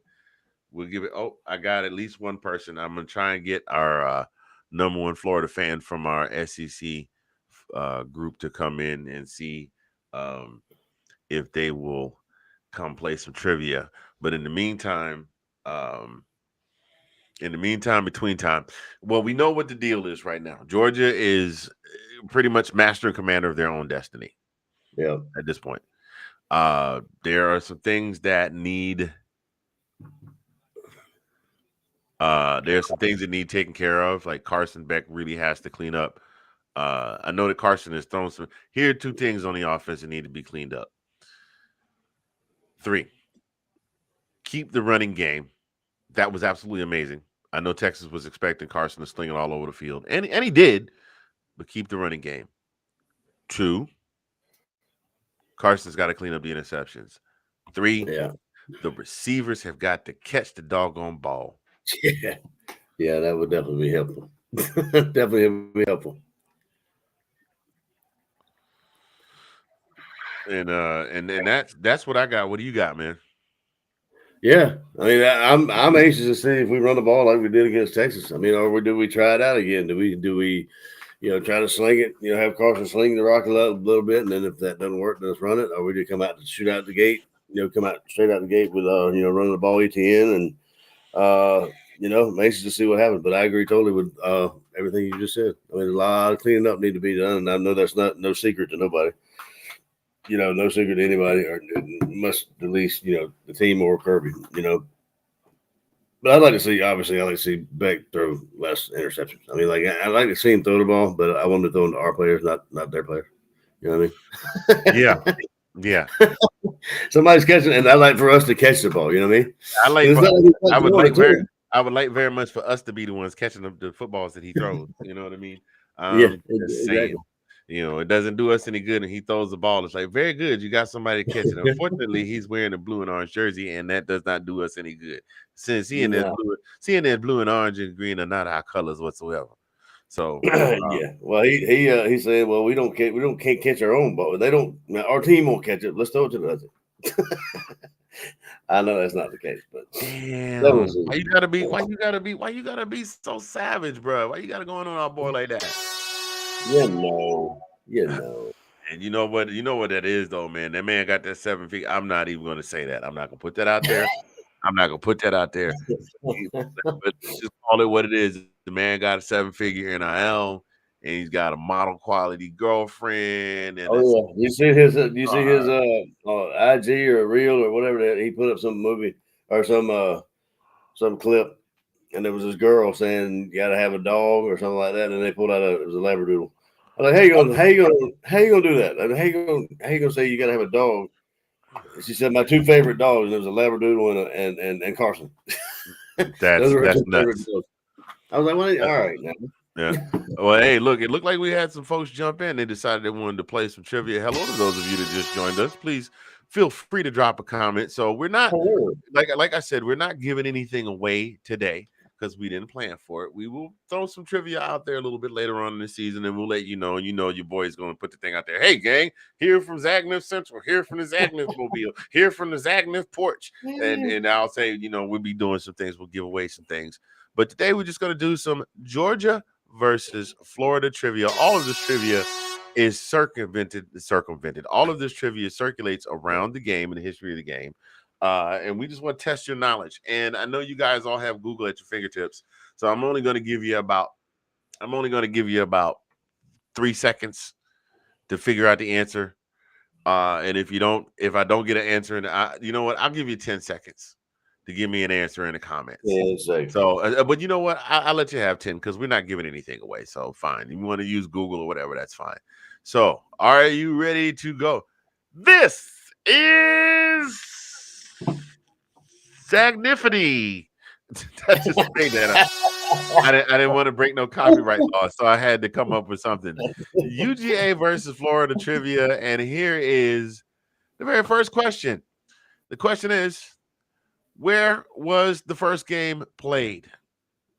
We'll give it. Oh, I got at least one person. I'm gonna try and get our number 1 Florida fan from our SEC group to come in and see if they will come play some trivia. But in the meantime, between time, well, we know what the deal is right now. Georgia is pretty much master and commander of their own destiny. Yeah. At this point, there are some things that need. There are some things that need taken care of. Like Carson Beck really has to clean up. I know that Carson has thrown some. Here are 2 things on the offense that need to be cleaned up. 3, keep the running game. That was absolutely amazing. I know Texas was expecting Carson to sling it all over the field, and he did, but keep the running game. 2, Carson's got to clean up the interceptions. 3, the receivers have got to catch the doggone ball. Yeah, that would definitely be helpful. Definitely be helpful. And that's what I got. What do you got, man? Yeah, I mean, I'm anxious to see if we run the ball like we did against Texas. I mean, or do we try it out again? Do we try to sling it? Have Carson sling the rock a little bit, and then if that doesn't work, then let's run it. Or we just come out to shoot out the gate. Come out straight out the gate with running the ball ETN, I'm anxious to see what happens. But I agree totally with everything you just said. I mean, a lot of cleaning up need to be done, and I know that's no secret to nobody. No secret to anybody, or must at least the team or Kirby. But I'd like to see. Obviously, I like to see Beck throw less interceptions. I mean, I like to see him throw the ball, but I want him to throw into our players, not their players. You know what I mean? Yeah. Somebody's catching, and I like for us to catch the ball. You know what I mean? I would like very much for us to be the ones catching the footballs that he throws. You know what I mean? Just saying. It doesn't do us any good, and he throws the ball. It's like, very good, you got somebody to catch it. Unfortunately, he's wearing a blue and orange jersey, and that does not do us any good. Since seeing that blue and orange and green are not our colors whatsoever. So well, he said, well, we can't catch our own ball. They don't. Our team won't catch it. Let's throw it to the other. I know that's not the case, but damn, why you gotta be so savage, bro? Why you gotta go on our boy like that? And you know what that is, though, man. That man got that 7 feet. I'm not even going to say that. I'm not going to put that out there. But just call it what it is. The man got a 7-figure NIL, and he's got a model quality girlfriend. And you see his IG or reel or whatever that he put up some movie or some clip, and there was this girl saying you got to have a dog or something like that, and they pulled out it was a Labradoodle. I'm like, how you gonna do that? How you gonna say you gotta have a dog? She said my 2 favorite dogs. There was a Labradoodle and Carson. That's nuts. I was like, well, all right now. Yeah. Well, hey, look, it looked like we had some folks jump in. They decided they wanted to play some trivia. Hello to those of you that just joined us. Please feel free to drop a comment. So we're not like I said, we're not giving anything away today, because we didn't plan for it. We will throw some trivia out there a little bit later on in the season, and we'll let you know. Your boy's going to put the thing out there. Hey, gang, here from Zagnif Central, here from the Zagnif Mobile, here from the Zagnif Porch. And I'll say, we'll be doing some things. We'll give away some things. But today we're just going to do some Georgia versus Florida trivia. All of this trivia is circumvented. All of this trivia circulates around the game and the history of the game. And we just want to test your knowledge. And I know you guys all have Google at your fingertips, so I'm only going to give you about 3 seconds to figure out the answer. And if I don't get an answer, and you know what, I'll give you 10 seconds to give me an answer in the comments. So, but you know what, I'll let you have 10 because we're not giving anything away. So fine, if you want to use Google or whatever, that's fine. So, are you ready to go? This is Zagnifity. I just made that up. I didn't want to break no copyright law, so I had to come up with something. UGA versus Florida trivia, and here is the very first question. The question is, where was the first game played?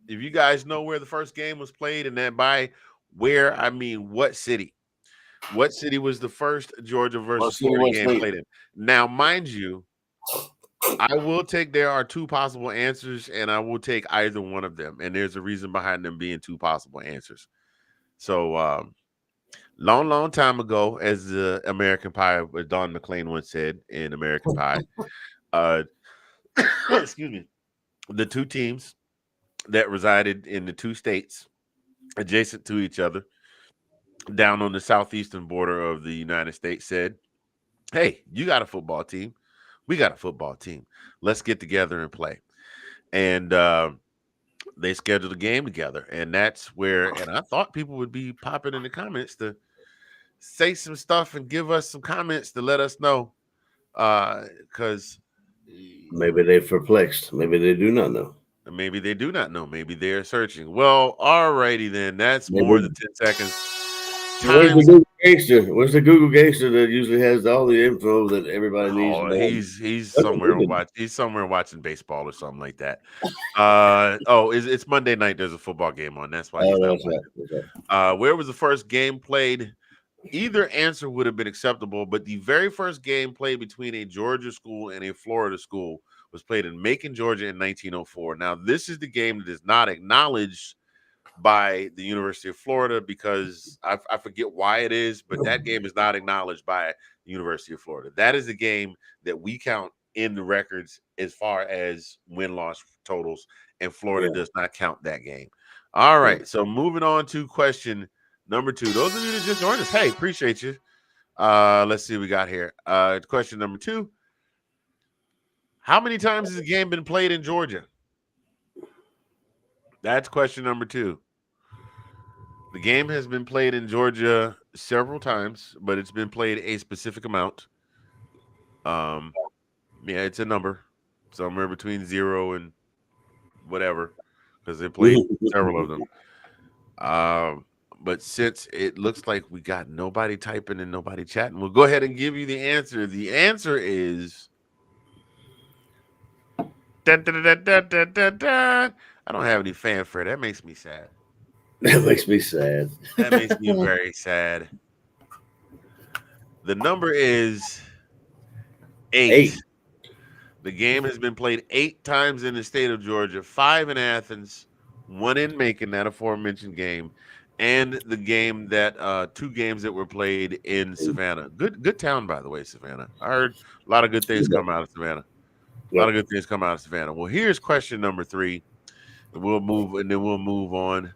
If you guys know where the first game was played, and then by where I mean what city? What city was the first Georgia versus Florida game played in? Now, mind you, I will take, there are 2 possible answers, and I will take either one of them. And there's a reason behind them being 2 possible answers. So, long time ago, as the American Pie, Don McLean once said in American Pie, excuse me, the 2 teams that resided in the 2 states adjacent to each other down on the southeastern border of the United States said, hey, you got a football team. We got a football team. Let's get together and play. And they scheduled a game together. And that's where, and I thought people would be popping in the comments to say some stuff and give us some comments to let us know. Because maybe they're perplexed. Maybe they do not know. Maybe they do not know. Maybe they're searching. Well, alrighty then. That's more than 10 seconds. Where's the Google gangster that usually has all the info that everybody needs to know? He's somewhere watching baseball or something like that. It's Monday night. There's a football game on. That's why he's not watching. Where was the first game played? Either answer would have been acceptable, but the very first game played between a Georgia school and a Florida school was played in Macon, Georgia in 1904. Now, this is the game that is not acknowledged by the University of Florida because I forget why it is, but that game is not acknowledged by the University of Florida. That is the game that we count in the records as far as win-loss totals, and Florida does not count that game. All right, so moving on to question number 2. Those of you that just joined us, hey, appreciate you. Let's see what we got here. Question number 2. How many times has the game been played in Georgia? That's question number 2. The game has been played in Georgia several times, but it's been played a specific amount. Yeah, it's a number, somewhere between 0 and whatever, because they played several of them. But since it looks like we got nobody typing and nobody chatting, we'll go ahead and give you the answer. The answer is dun, dun, dun, dun, dun, dun, dun. I don't have any fanfare. That makes me sad. That makes me sad. That makes me very sad. The number is 8. The game has been played 8 times in the state of Georgia, 5 in Athens, 1 in Macon, that aforementioned game, and the game that 2 games that were played in Savannah. Good town, by the way, Savannah. I heard a lot of good things come out of Savannah. A lot of good things come out of Savannah. Well, here's question number 3. And we'll move on.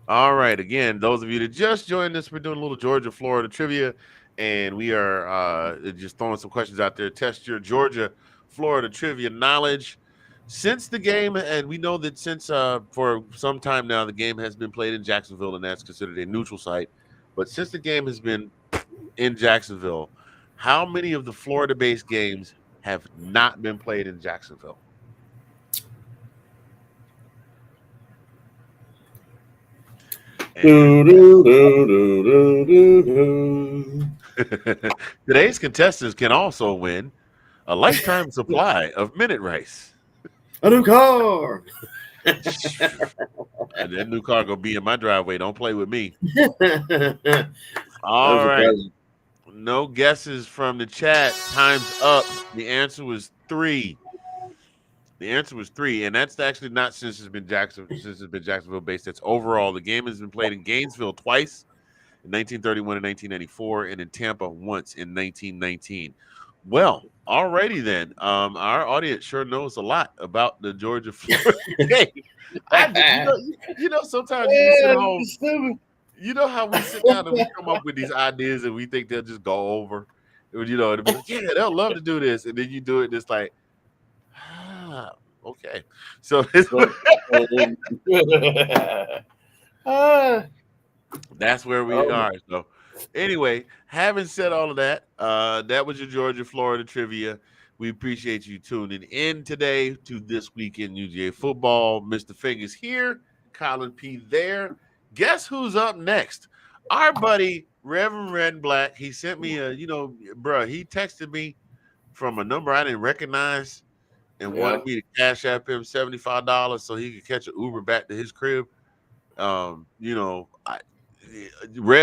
All right. Again, those of you that just joined us, we're doing a little Georgia, Florida trivia, and we are just throwing some questions out there. Test your Georgia, Florida trivia knowledge. Since the game, and we know that since for some time now, the game has been played in Jacksonville, and that's considered a neutral site. But since the game has been in Jacksonville, how many of the Florida-based games have not been played in Jacksonville? Today's contestants can also win a lifetime supply of minute rice. A new car. And that new car gonna be in my driveway. Don't play with me. All right. No guesses from the chat. Time's up. The answer was 3. The answer was 3, and that's actually not since it's been Jacksonville based. That's overall. The game has been played in Gainesville twice, in 1931 and 1994, and in Tampa once in 1919. Well, alrighty then. Our audience sure knows a lot about the Georgia Florida game. Sometimes you sit home. You know how we sit down and we come up with these ideas and we think they'll just go over. It'll be like, yeah, they'll love to do this, and then you do it, and it's like, okay. So that's where we are. So anyway, having said all of that, that was your Georgia, Florida trivia. We appreciate you tuning in today to This Week in UGA Football. Mr. Fingers here, Colin P there. Guess who's up next? Our buddy, Reverend Red Black. He sent me he texted me from a number I didn't recognize and wanted me to cash app him $75 so he could catch an Uber back to his crib. Rev,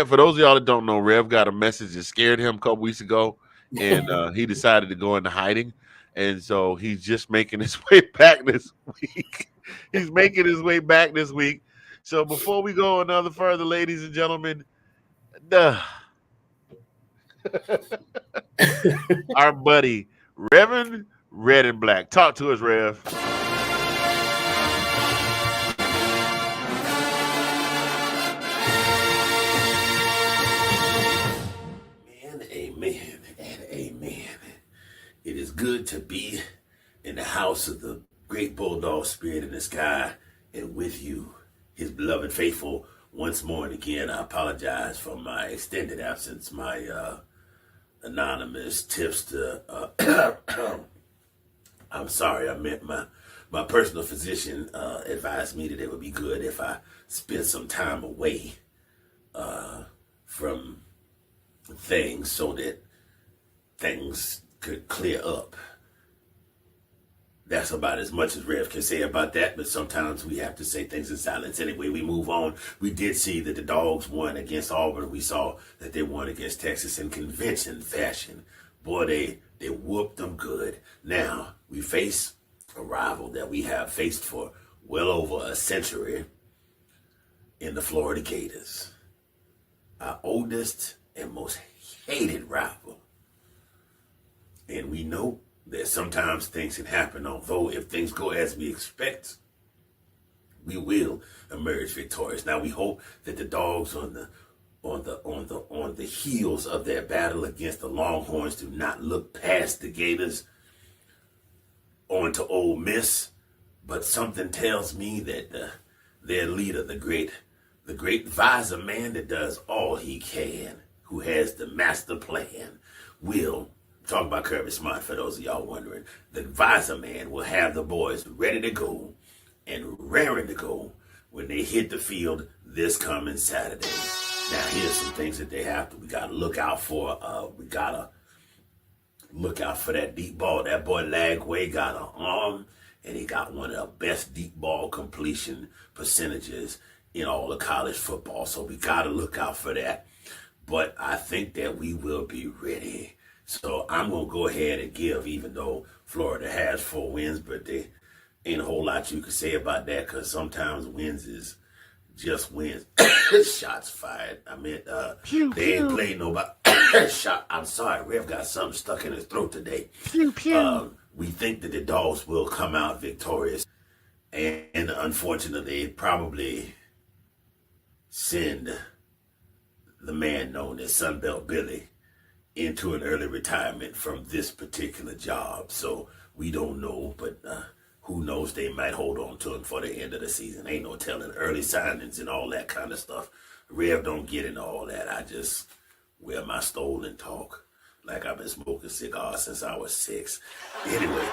for those of y'all that don't know, Rev got a message that scared him a couple weeks ago, and he decided to go into hiding. And so he's just making his way back this week. He's making his way back this week. So before we go another further, ladies and gentlemen, our buddy, Reverend Red and Black. Talk to us, Rev. Amen and amen. It is good to be in the house of the great bulldog spirit in the sky and with you, his beloved faithful, once more and again. I apologize for my extended absence. My anonymous tips to I'm sorry. I meant my personal physician advised me that it would be good if I spent some time away from things so that things could clear up. That's about as much as Rev can say about that, but sometimes we have to say things in silence. Anyway, we move on. We did see that the Dawgs won against Auburn. We saw that they won against Texas in convention fashion. Boy, they whooped them good. Now, we face a rival that we have faced for well over a century in the Florida Gators. Our oldest and most hated rival. And we know that sometimes things can happen, although if things go as we expect, we will emerge victorious. Now we hope that the Dogs on the heels of their battle against the Longhorns do not look past the Gators onto Ole Miss. But something tells me that their leader, the great visor man that does all he can, who has the master plan, will talk about Kirby Smart for those of y'all wondering. The visor man will have the boys ready to go and raring to go when they hit the field this coming Saturday. Now here's some things that we gotta look out for. We gotta look out for that deep ball. That boy Lagway got an arm, and he got one of the best deep ball completion percentages in all of college football. So we got to look out for that. But I think that we will be ready. So I'm going to go ahead and give, even though Florida has 4 wins, but there ain't a whole lot you can say about that, because sometimes wins is just wins. Shots fired. I meant they ain't played nobody. Shot. I'm sorry, Rev got something stuck in his throat today. Pew, pew. We think that the Dogs will come out victorious, and unfortunately probably send the man known as Sunbelt Billy into an early retirement from this particular job. So we don't know, but who knows, they might hold on to him for the end of the season. Ain't no telling. Early signings and all that kind of stuff. Rev don't get into all that. I just wear my stolen talk like I've been smoking cigars since I was 6. Anyway,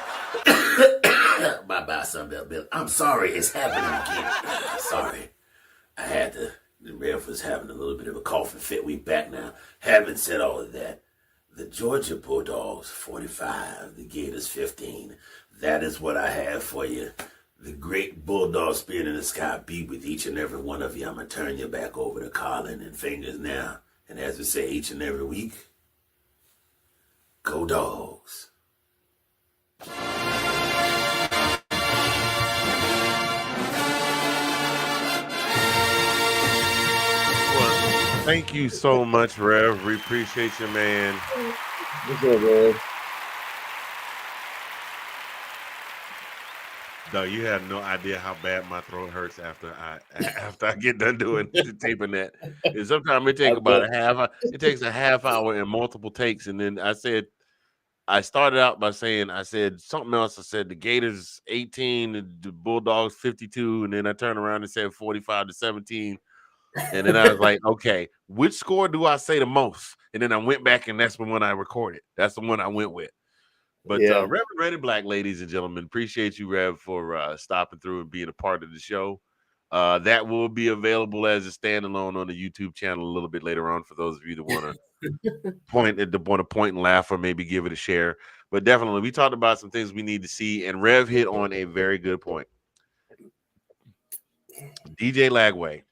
bye-bye, Sunbelt Bill. I'm sorry, it's happening again. Sorry. I had to. The Rev was having a little bit of a coughing fit. We back now. Having said all of that, the Georgia Bulldogs 45, the Gators 15. That is what I have for you. The great Bulldog Spirit in the Sky be with each and every one of you. I'm going to turn you back over to Colin and Fingers now. And as we say each and every week, go Dogs. Thank you so much, Rev. We appreciate you, man. What's up, man? No, you have no idea how bad my throat hurts after I get done doing taping that. And sometimes it takes about a half hour and multiple takes. And then I started out by saying, I said something else. I said the Gators 18, the Bulldogs 52, and then I turned around and said 45-17. And then I was like, okay, which score do I say the most? And then I went back, and that's the one I recorded. That's the one I went with. But Rev and Red and Black, ladies and gentlemen, appreciate you, Rev, for stopping through and being a part of the show. That will be available as a standalone on the YouTube channel a little bit later on for those of you that want to point and laugh or maybe give it a share. But definitely, we talked about some things we need to see, and Rev hit on a very good point. DJ Lagway,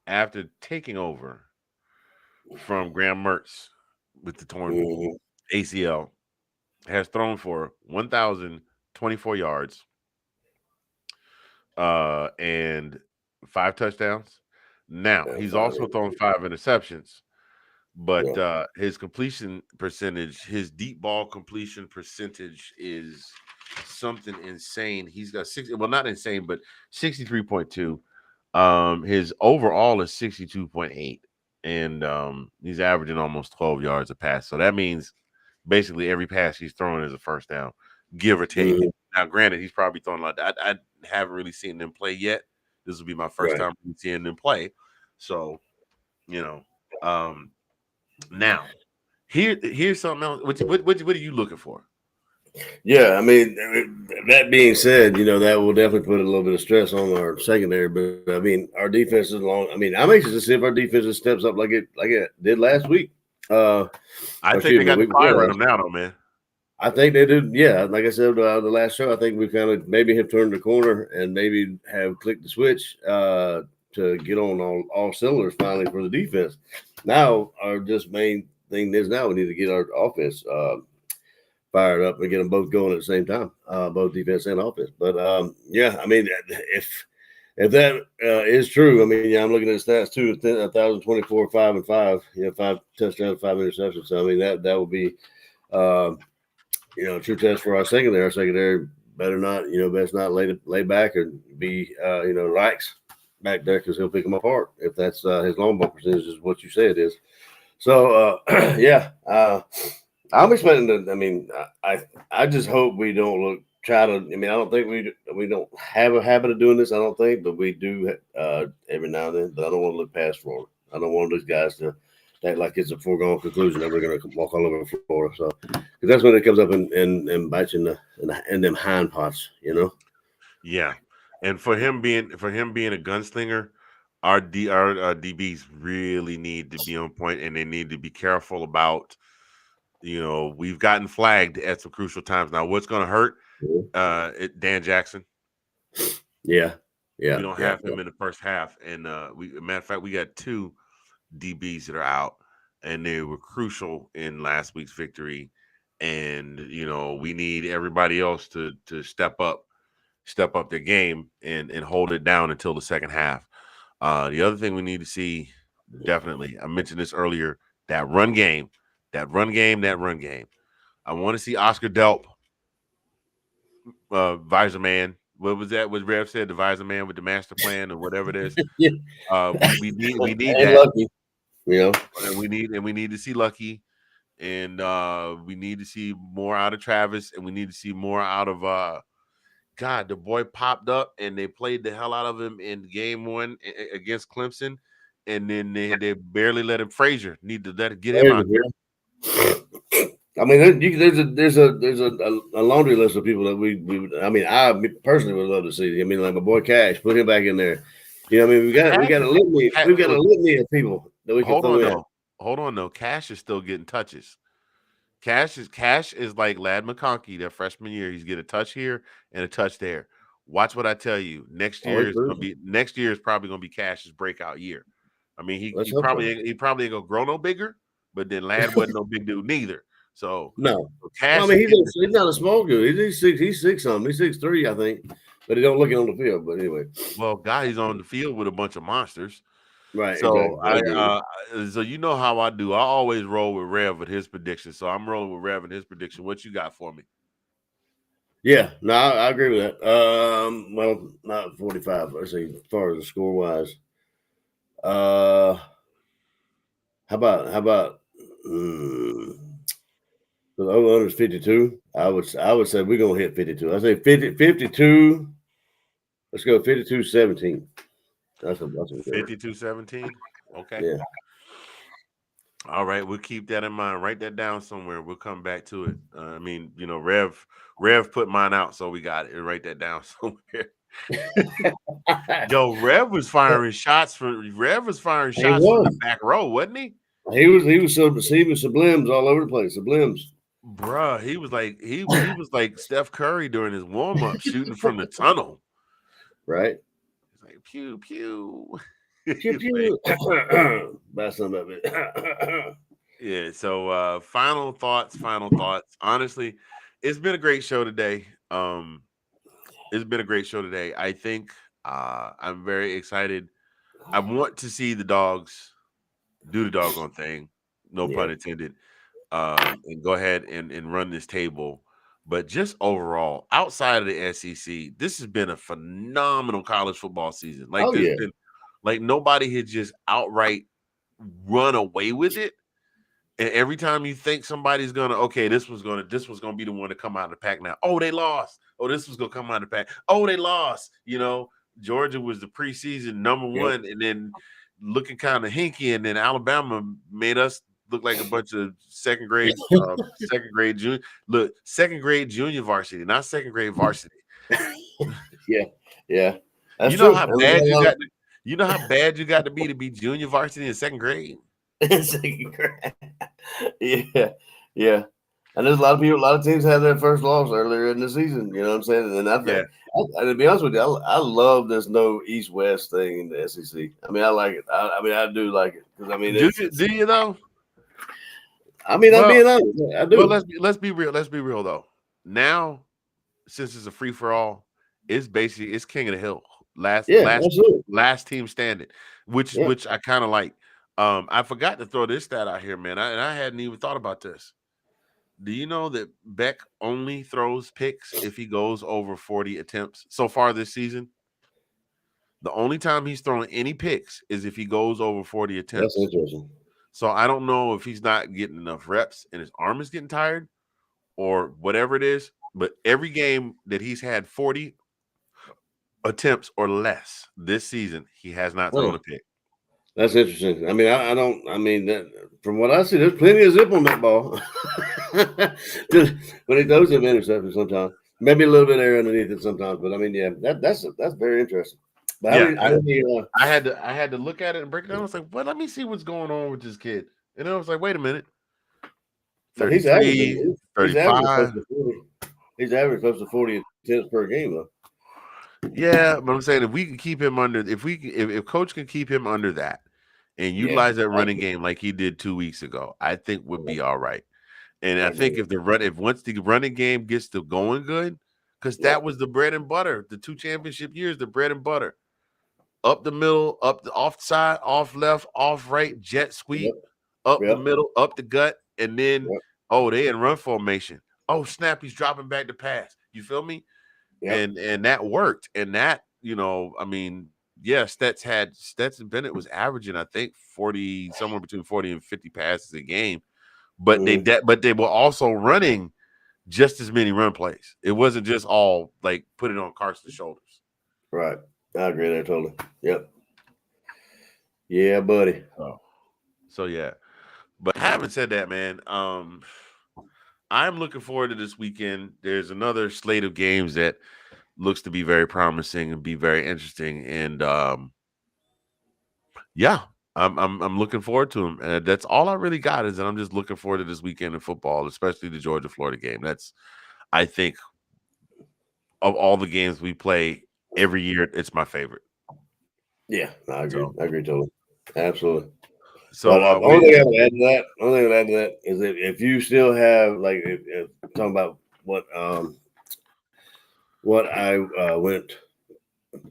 after taking over from Graham Mertz with the torn ACL, has thrown for 1,024 yards and 5 touchdowns. Now, he's also thrown 5 interceptions, but his completion percentage, his deep ball completion percentage is something insane. He's got not insane, but 63.2. His overall is 62.8, and he's averaging almost 12 yards a pass. So that means basically every pass he's throwing is a first down, give or take. Now, granted, he's probably throwing a lot. I haven't really seen them play yet. This will be my first time seeing them play. So, now here's something else. What are you looking for? Yeah, I mean, that being said, that will definitely put a little bit of stress on our secondary. But I mean, our defense is long. I mean, I'm anxious to see if our defense steps up like it did last week. I think they got the fire in them now, though, man. I think they did. Yeah, like I said, the last show, I think we kind of maybe have turned the corner and maybe have clicked the switch to get on all cylinders finally for the defense. Now, our just main thing is now we need to get our offense fired up and get them both going at the same time, both defense and offense. But I mean, if that is true, I mean, I'm looking at the stats too: 1,024, 5 and 5, 5 touchdowns, 5 interceptions. So I mean, that will be true test for our secondary. Our secondary better not, best not lay back or be, lax back there because he'll pick them apart if that's his long ball percentage is what you say it is. So, I'm expecting to. I mean, I just hope we don't I don't think we don't have a habit of doing this. I don't think, but we do every now and then. But I don't want to look past Florida. I don't want those guys to act like it's a foregone conclusion that we're going to walk all over Florida. So, because that's when it comes up and bites in them hind parts, Yeah, and for him being a gunslinger, our DBs really need to be on point, and they need to be careful about. We've gotten flagged at some crucial times. Now, what's going to hurt? Dan Jackson. Yeah. We don't have him in the first half, and matter of fact, we got 2 DBs that are out, and they were crucial in last week's victory. And we need everybody else to step up their game and hold it down until the second half. The other thing we need to see, definitely, I mentioned this earlier, that run game. I want to see Oscar Delp, visor man. What was that? What Rev said, the visor man with the master plan or whatever it is. Yeah. We need and that. Lucky, And we need to see Lucky, and we need to see more out of Travis, and we need to see more out of God. The boy popped up, and they played the hell out of him in game 1 against Clemson, and then they barely let him. Frazier need to get him out there. I mean, there's a laundry list of people that I personally would love to see. I mean, like my boy Cash, put him back in there. We got a litany of people that we can throw in. Hold on though. Cash is still getting touches. Cash is like Lad McConkey that freshman year. He's get a touch here and a touch there. Watch what I tell you. Next year is probably gonna be Cash's breakout year. I mean, he probably ain't gonna grow no bigger, but then Lad wasn't no big dude neither. So no, Cash. he's not a small dude. He's 6 something. He's 6'3", I think, but he don't look it on the field. But anyway, well, guy, he's on the field with a bunch of monsters. Right. So exactly. So you know how I do. I always roll with Rev with his prediction. So I'm rolling with Rev and his prediction. What you got for me? Yeah, no, I agree with that. Well, not 45. Let's see, as far as the score wise. How about? The over-under is 52. I would say we're gonna hit 52. I say 52. Let's go 52-17. That's a 52-17. Okay. Yeah. All right, we'll keep that in mind. Write that down somewhere. We'll come back to it. I mean, Rev put mine out, so we got it. Write that down somewhere. Yo, Rev was firing shots from the back row, wasn't he? He was sublims all over the place. Sublims. Bruh, he was like Steph Curry during his warm-up shooting from the tunnel. Right. It's like pew pew. Pew pew. Buy some of it. Yeah, so final thoughts. Honestly, it's been a great show today. I think I'm very excited. I want to see the Dogs do the doggone thing, no pun intended, and go ahead and run this table. But just overall, outside of the SEC, this has been a phenomenal college football season. Like nobody had just outright run away with it. And every time you think somebody's this was gonna be the one to come out of the pack now. Oh, they lost. Oh, this was gonna come out of the pack. Oh, they lost. Georgia was the preseason number 1, and then looking kind of hinky, and then Alabama made us look like a bunch of second grade junior varsity, not second grade varsity. Yeah. That's true. How bad you got to be junior varsity in second grade. Second grade. Yeah. And there's a lot of teams had their first loss earlier in the season. You know what I'm saying? And I think, and to be honest with you, I love this no East-West thing in the SEC. I mean, I like it. I do like it because do you though? I mean, I'm being honest. I do. Well, let's be real. Let's be real though. Now, since it's a free for all, it's king of the hill. Last team standing, which I kind of like. I forgot to throw this stat out here, man. I hadn't even thought about this. Do you know that Beck only throws picks if he goes over 40 attempts so far this season? The only time he's throwing any picks is if he goes over 40 attempts. That's interesting. So I don't know if he's not getting enough reps and his arm is getting tired or whatever it is. But every game that he's had 40 attempts or less this season, he has not thrown a pick. That's interesting. I mean, I don't. I mean, that, from what I see, there's plenty of zip on that ball. Just when he throws them interceptions, sometimes maybe a little bit of air underneath it sometimes. But I mean, yeah, that's very interesting. But Yeah, I had to look at it and break it down. I was like, well, let me see what's going on with this kid. And then I was like, wait a minute. 33, 35. He's averaging close to 40 attempts per game, though. Yeah, but I'm saying if we can keep him under, if coach can keep him under that and utilize that running game like he did 2 weeks ago, I think we'll be all right. And I think if once the running game gets to going good, because that was the bread and butter, the 2 championship years, the bread and butter. Up the middle, up the off side, off left, off right, jet sweep, up the middle, up the gut, and then they in run formation. Oh, snap, he's dropping back to pass. You feel me? Yep. And that worked. And that, I mean, Stetson Bennett was averaging, I think, 40, somewhere between 40 and 50 passes a game. But they were also running just as many run plays. It wasn't just all like put it on Carson's shoulders. Right. I agree there totally. Yep. Yeah, buddy. So yeah. But having said that, man, I'm looking forward to this weekend. There's another slate of games that looks to be very promising and be very interesting. And I'm looking forward to them. And that's all I really got is that I'm just looking forward to this weekend in football, especially the Georgia-Florida game. That's, I think, of all the games we play every year, it's my favorite. Yeah, I agree. I agree totally. Absolutely. So the only thing I would add to that is that if you still have if talking about what I went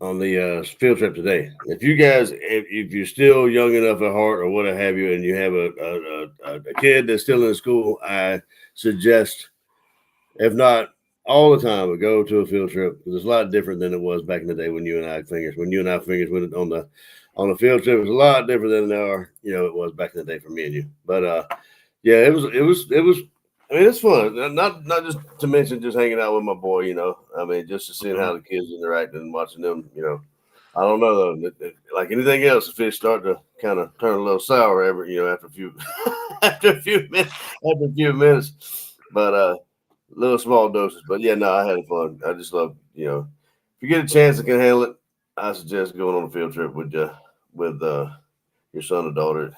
on the field trip today. If you guys, if you're still young enough at heart or what have you, and you have a kid that's still in school, I suggest, if not all the time, go to a field trip because it's a lot different than it was back in the day when you and I fingers went on the field trip. It was a lot different than it was back in the day for me and you. But it was. I mean, it's fun. Not just to mention just hanging out with my boy. I mean, just to see how the kids interact and watching them. I don't know though. Like anything else, the fish start to kind of turn a little sour after a few after a few minutes. But little small doses. But yeah, no, I had fun. I just love if you get a chance and can handle it, I suggest going on a field trip with your son or daughter,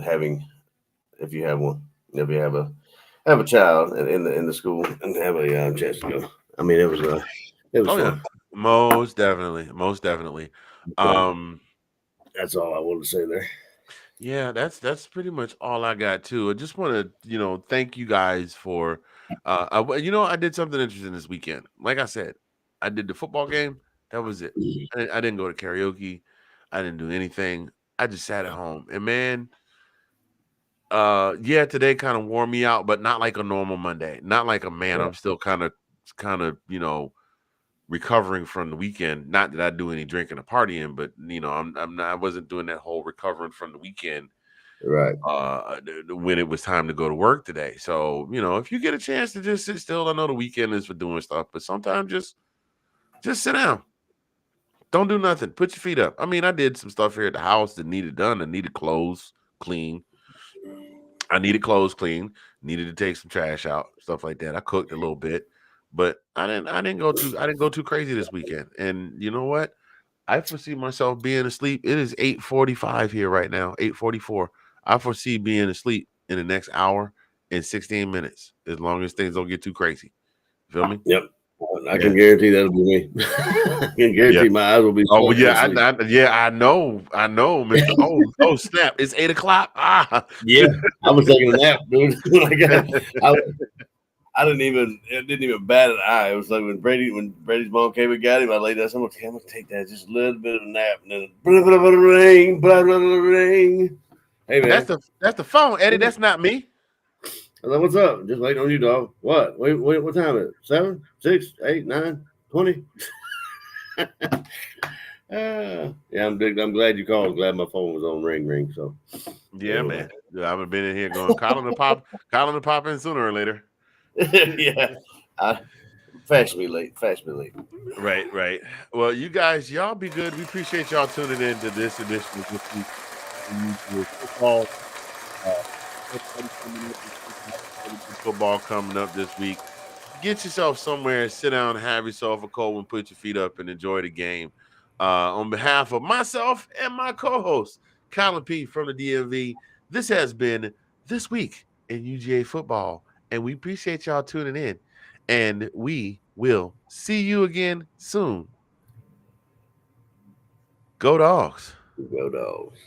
having, if you have one, if you have a child in the school and have a chance to go. I mean, it was fun. Yeah. Most definitely. That's all I wanted to say there. Yeah, that's pretty much all I got too. I just want to, thank you guys for, I did something interesting this weekend. Like I said, I did the football game. That was it. I didn't go to karaoke. I didn't do anything. I just sat at home. And man, today kind of wore me out, but not like a normal Monday. Not like I'm still kind of, recovering from the weekend. Not that I do any drinking or partying, but I wasn't doing that whole recovering from the weekend. Right. When it was time to go to work today. So, if you get a chance to just sit still, I know the weekend is for doing stuff, but sometimes just sit down. Don't do nothing. Put your feet up. I mean, I did some stuff here at the house that needed done. I needed clothes clean. Needed to take some trash out, stuff like that. I cooked a little bit, but I didn't go too crazy this weekend. And you know what? I foresee myself being asleep. It is 8:45 here right now, 8:44. I foresee being asleep in the next hour and 16 minutes, as long as things don't get too crazy. Feel me? Yep. I can guarantee that'll be me. I can guarantee my eyes will be. Oh yeah, I know, Mr. Oh snap! It's 8 o'clock. Ah, yeah, I was taking a nap, dude. I didn't even bat an eye. It was like when Brady's mom came and got him. I laid down. I'm gonna take that just a little bit of a nap, and then blah blah blah ring, blah blah blah ring. Hey man, that's the phone, Eddie. That's not me. I was like, what's up? Just waiting on you, dog. What? Wait, what time is it? 7, 6, 8, 9, 20? Yeah, I'm glad you called. Glad my phone was on ring. So yeah, man. I haven't been in here going calling the pop in sooner or later. yeah. Fast me late. Right. Well, you guys, y'all be good. We appreciate y'all tuning in to this edition of this week. Football coming up this week. Get yourself somewhere, sit down, have yourself a cold one, put your feet up, and enjoy the game. On behalf of myself and my co-host, Colin P. from the DMV, this has been This Week in UGA Football, and we appreciate y'all tuning in, and we will see you again soon. Go Dogs. Go Dogs.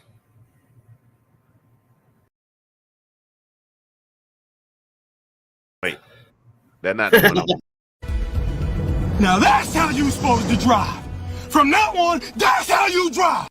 Wait, they're not doing it. Now that's how you supposed to drive. From now on, that's how you drive.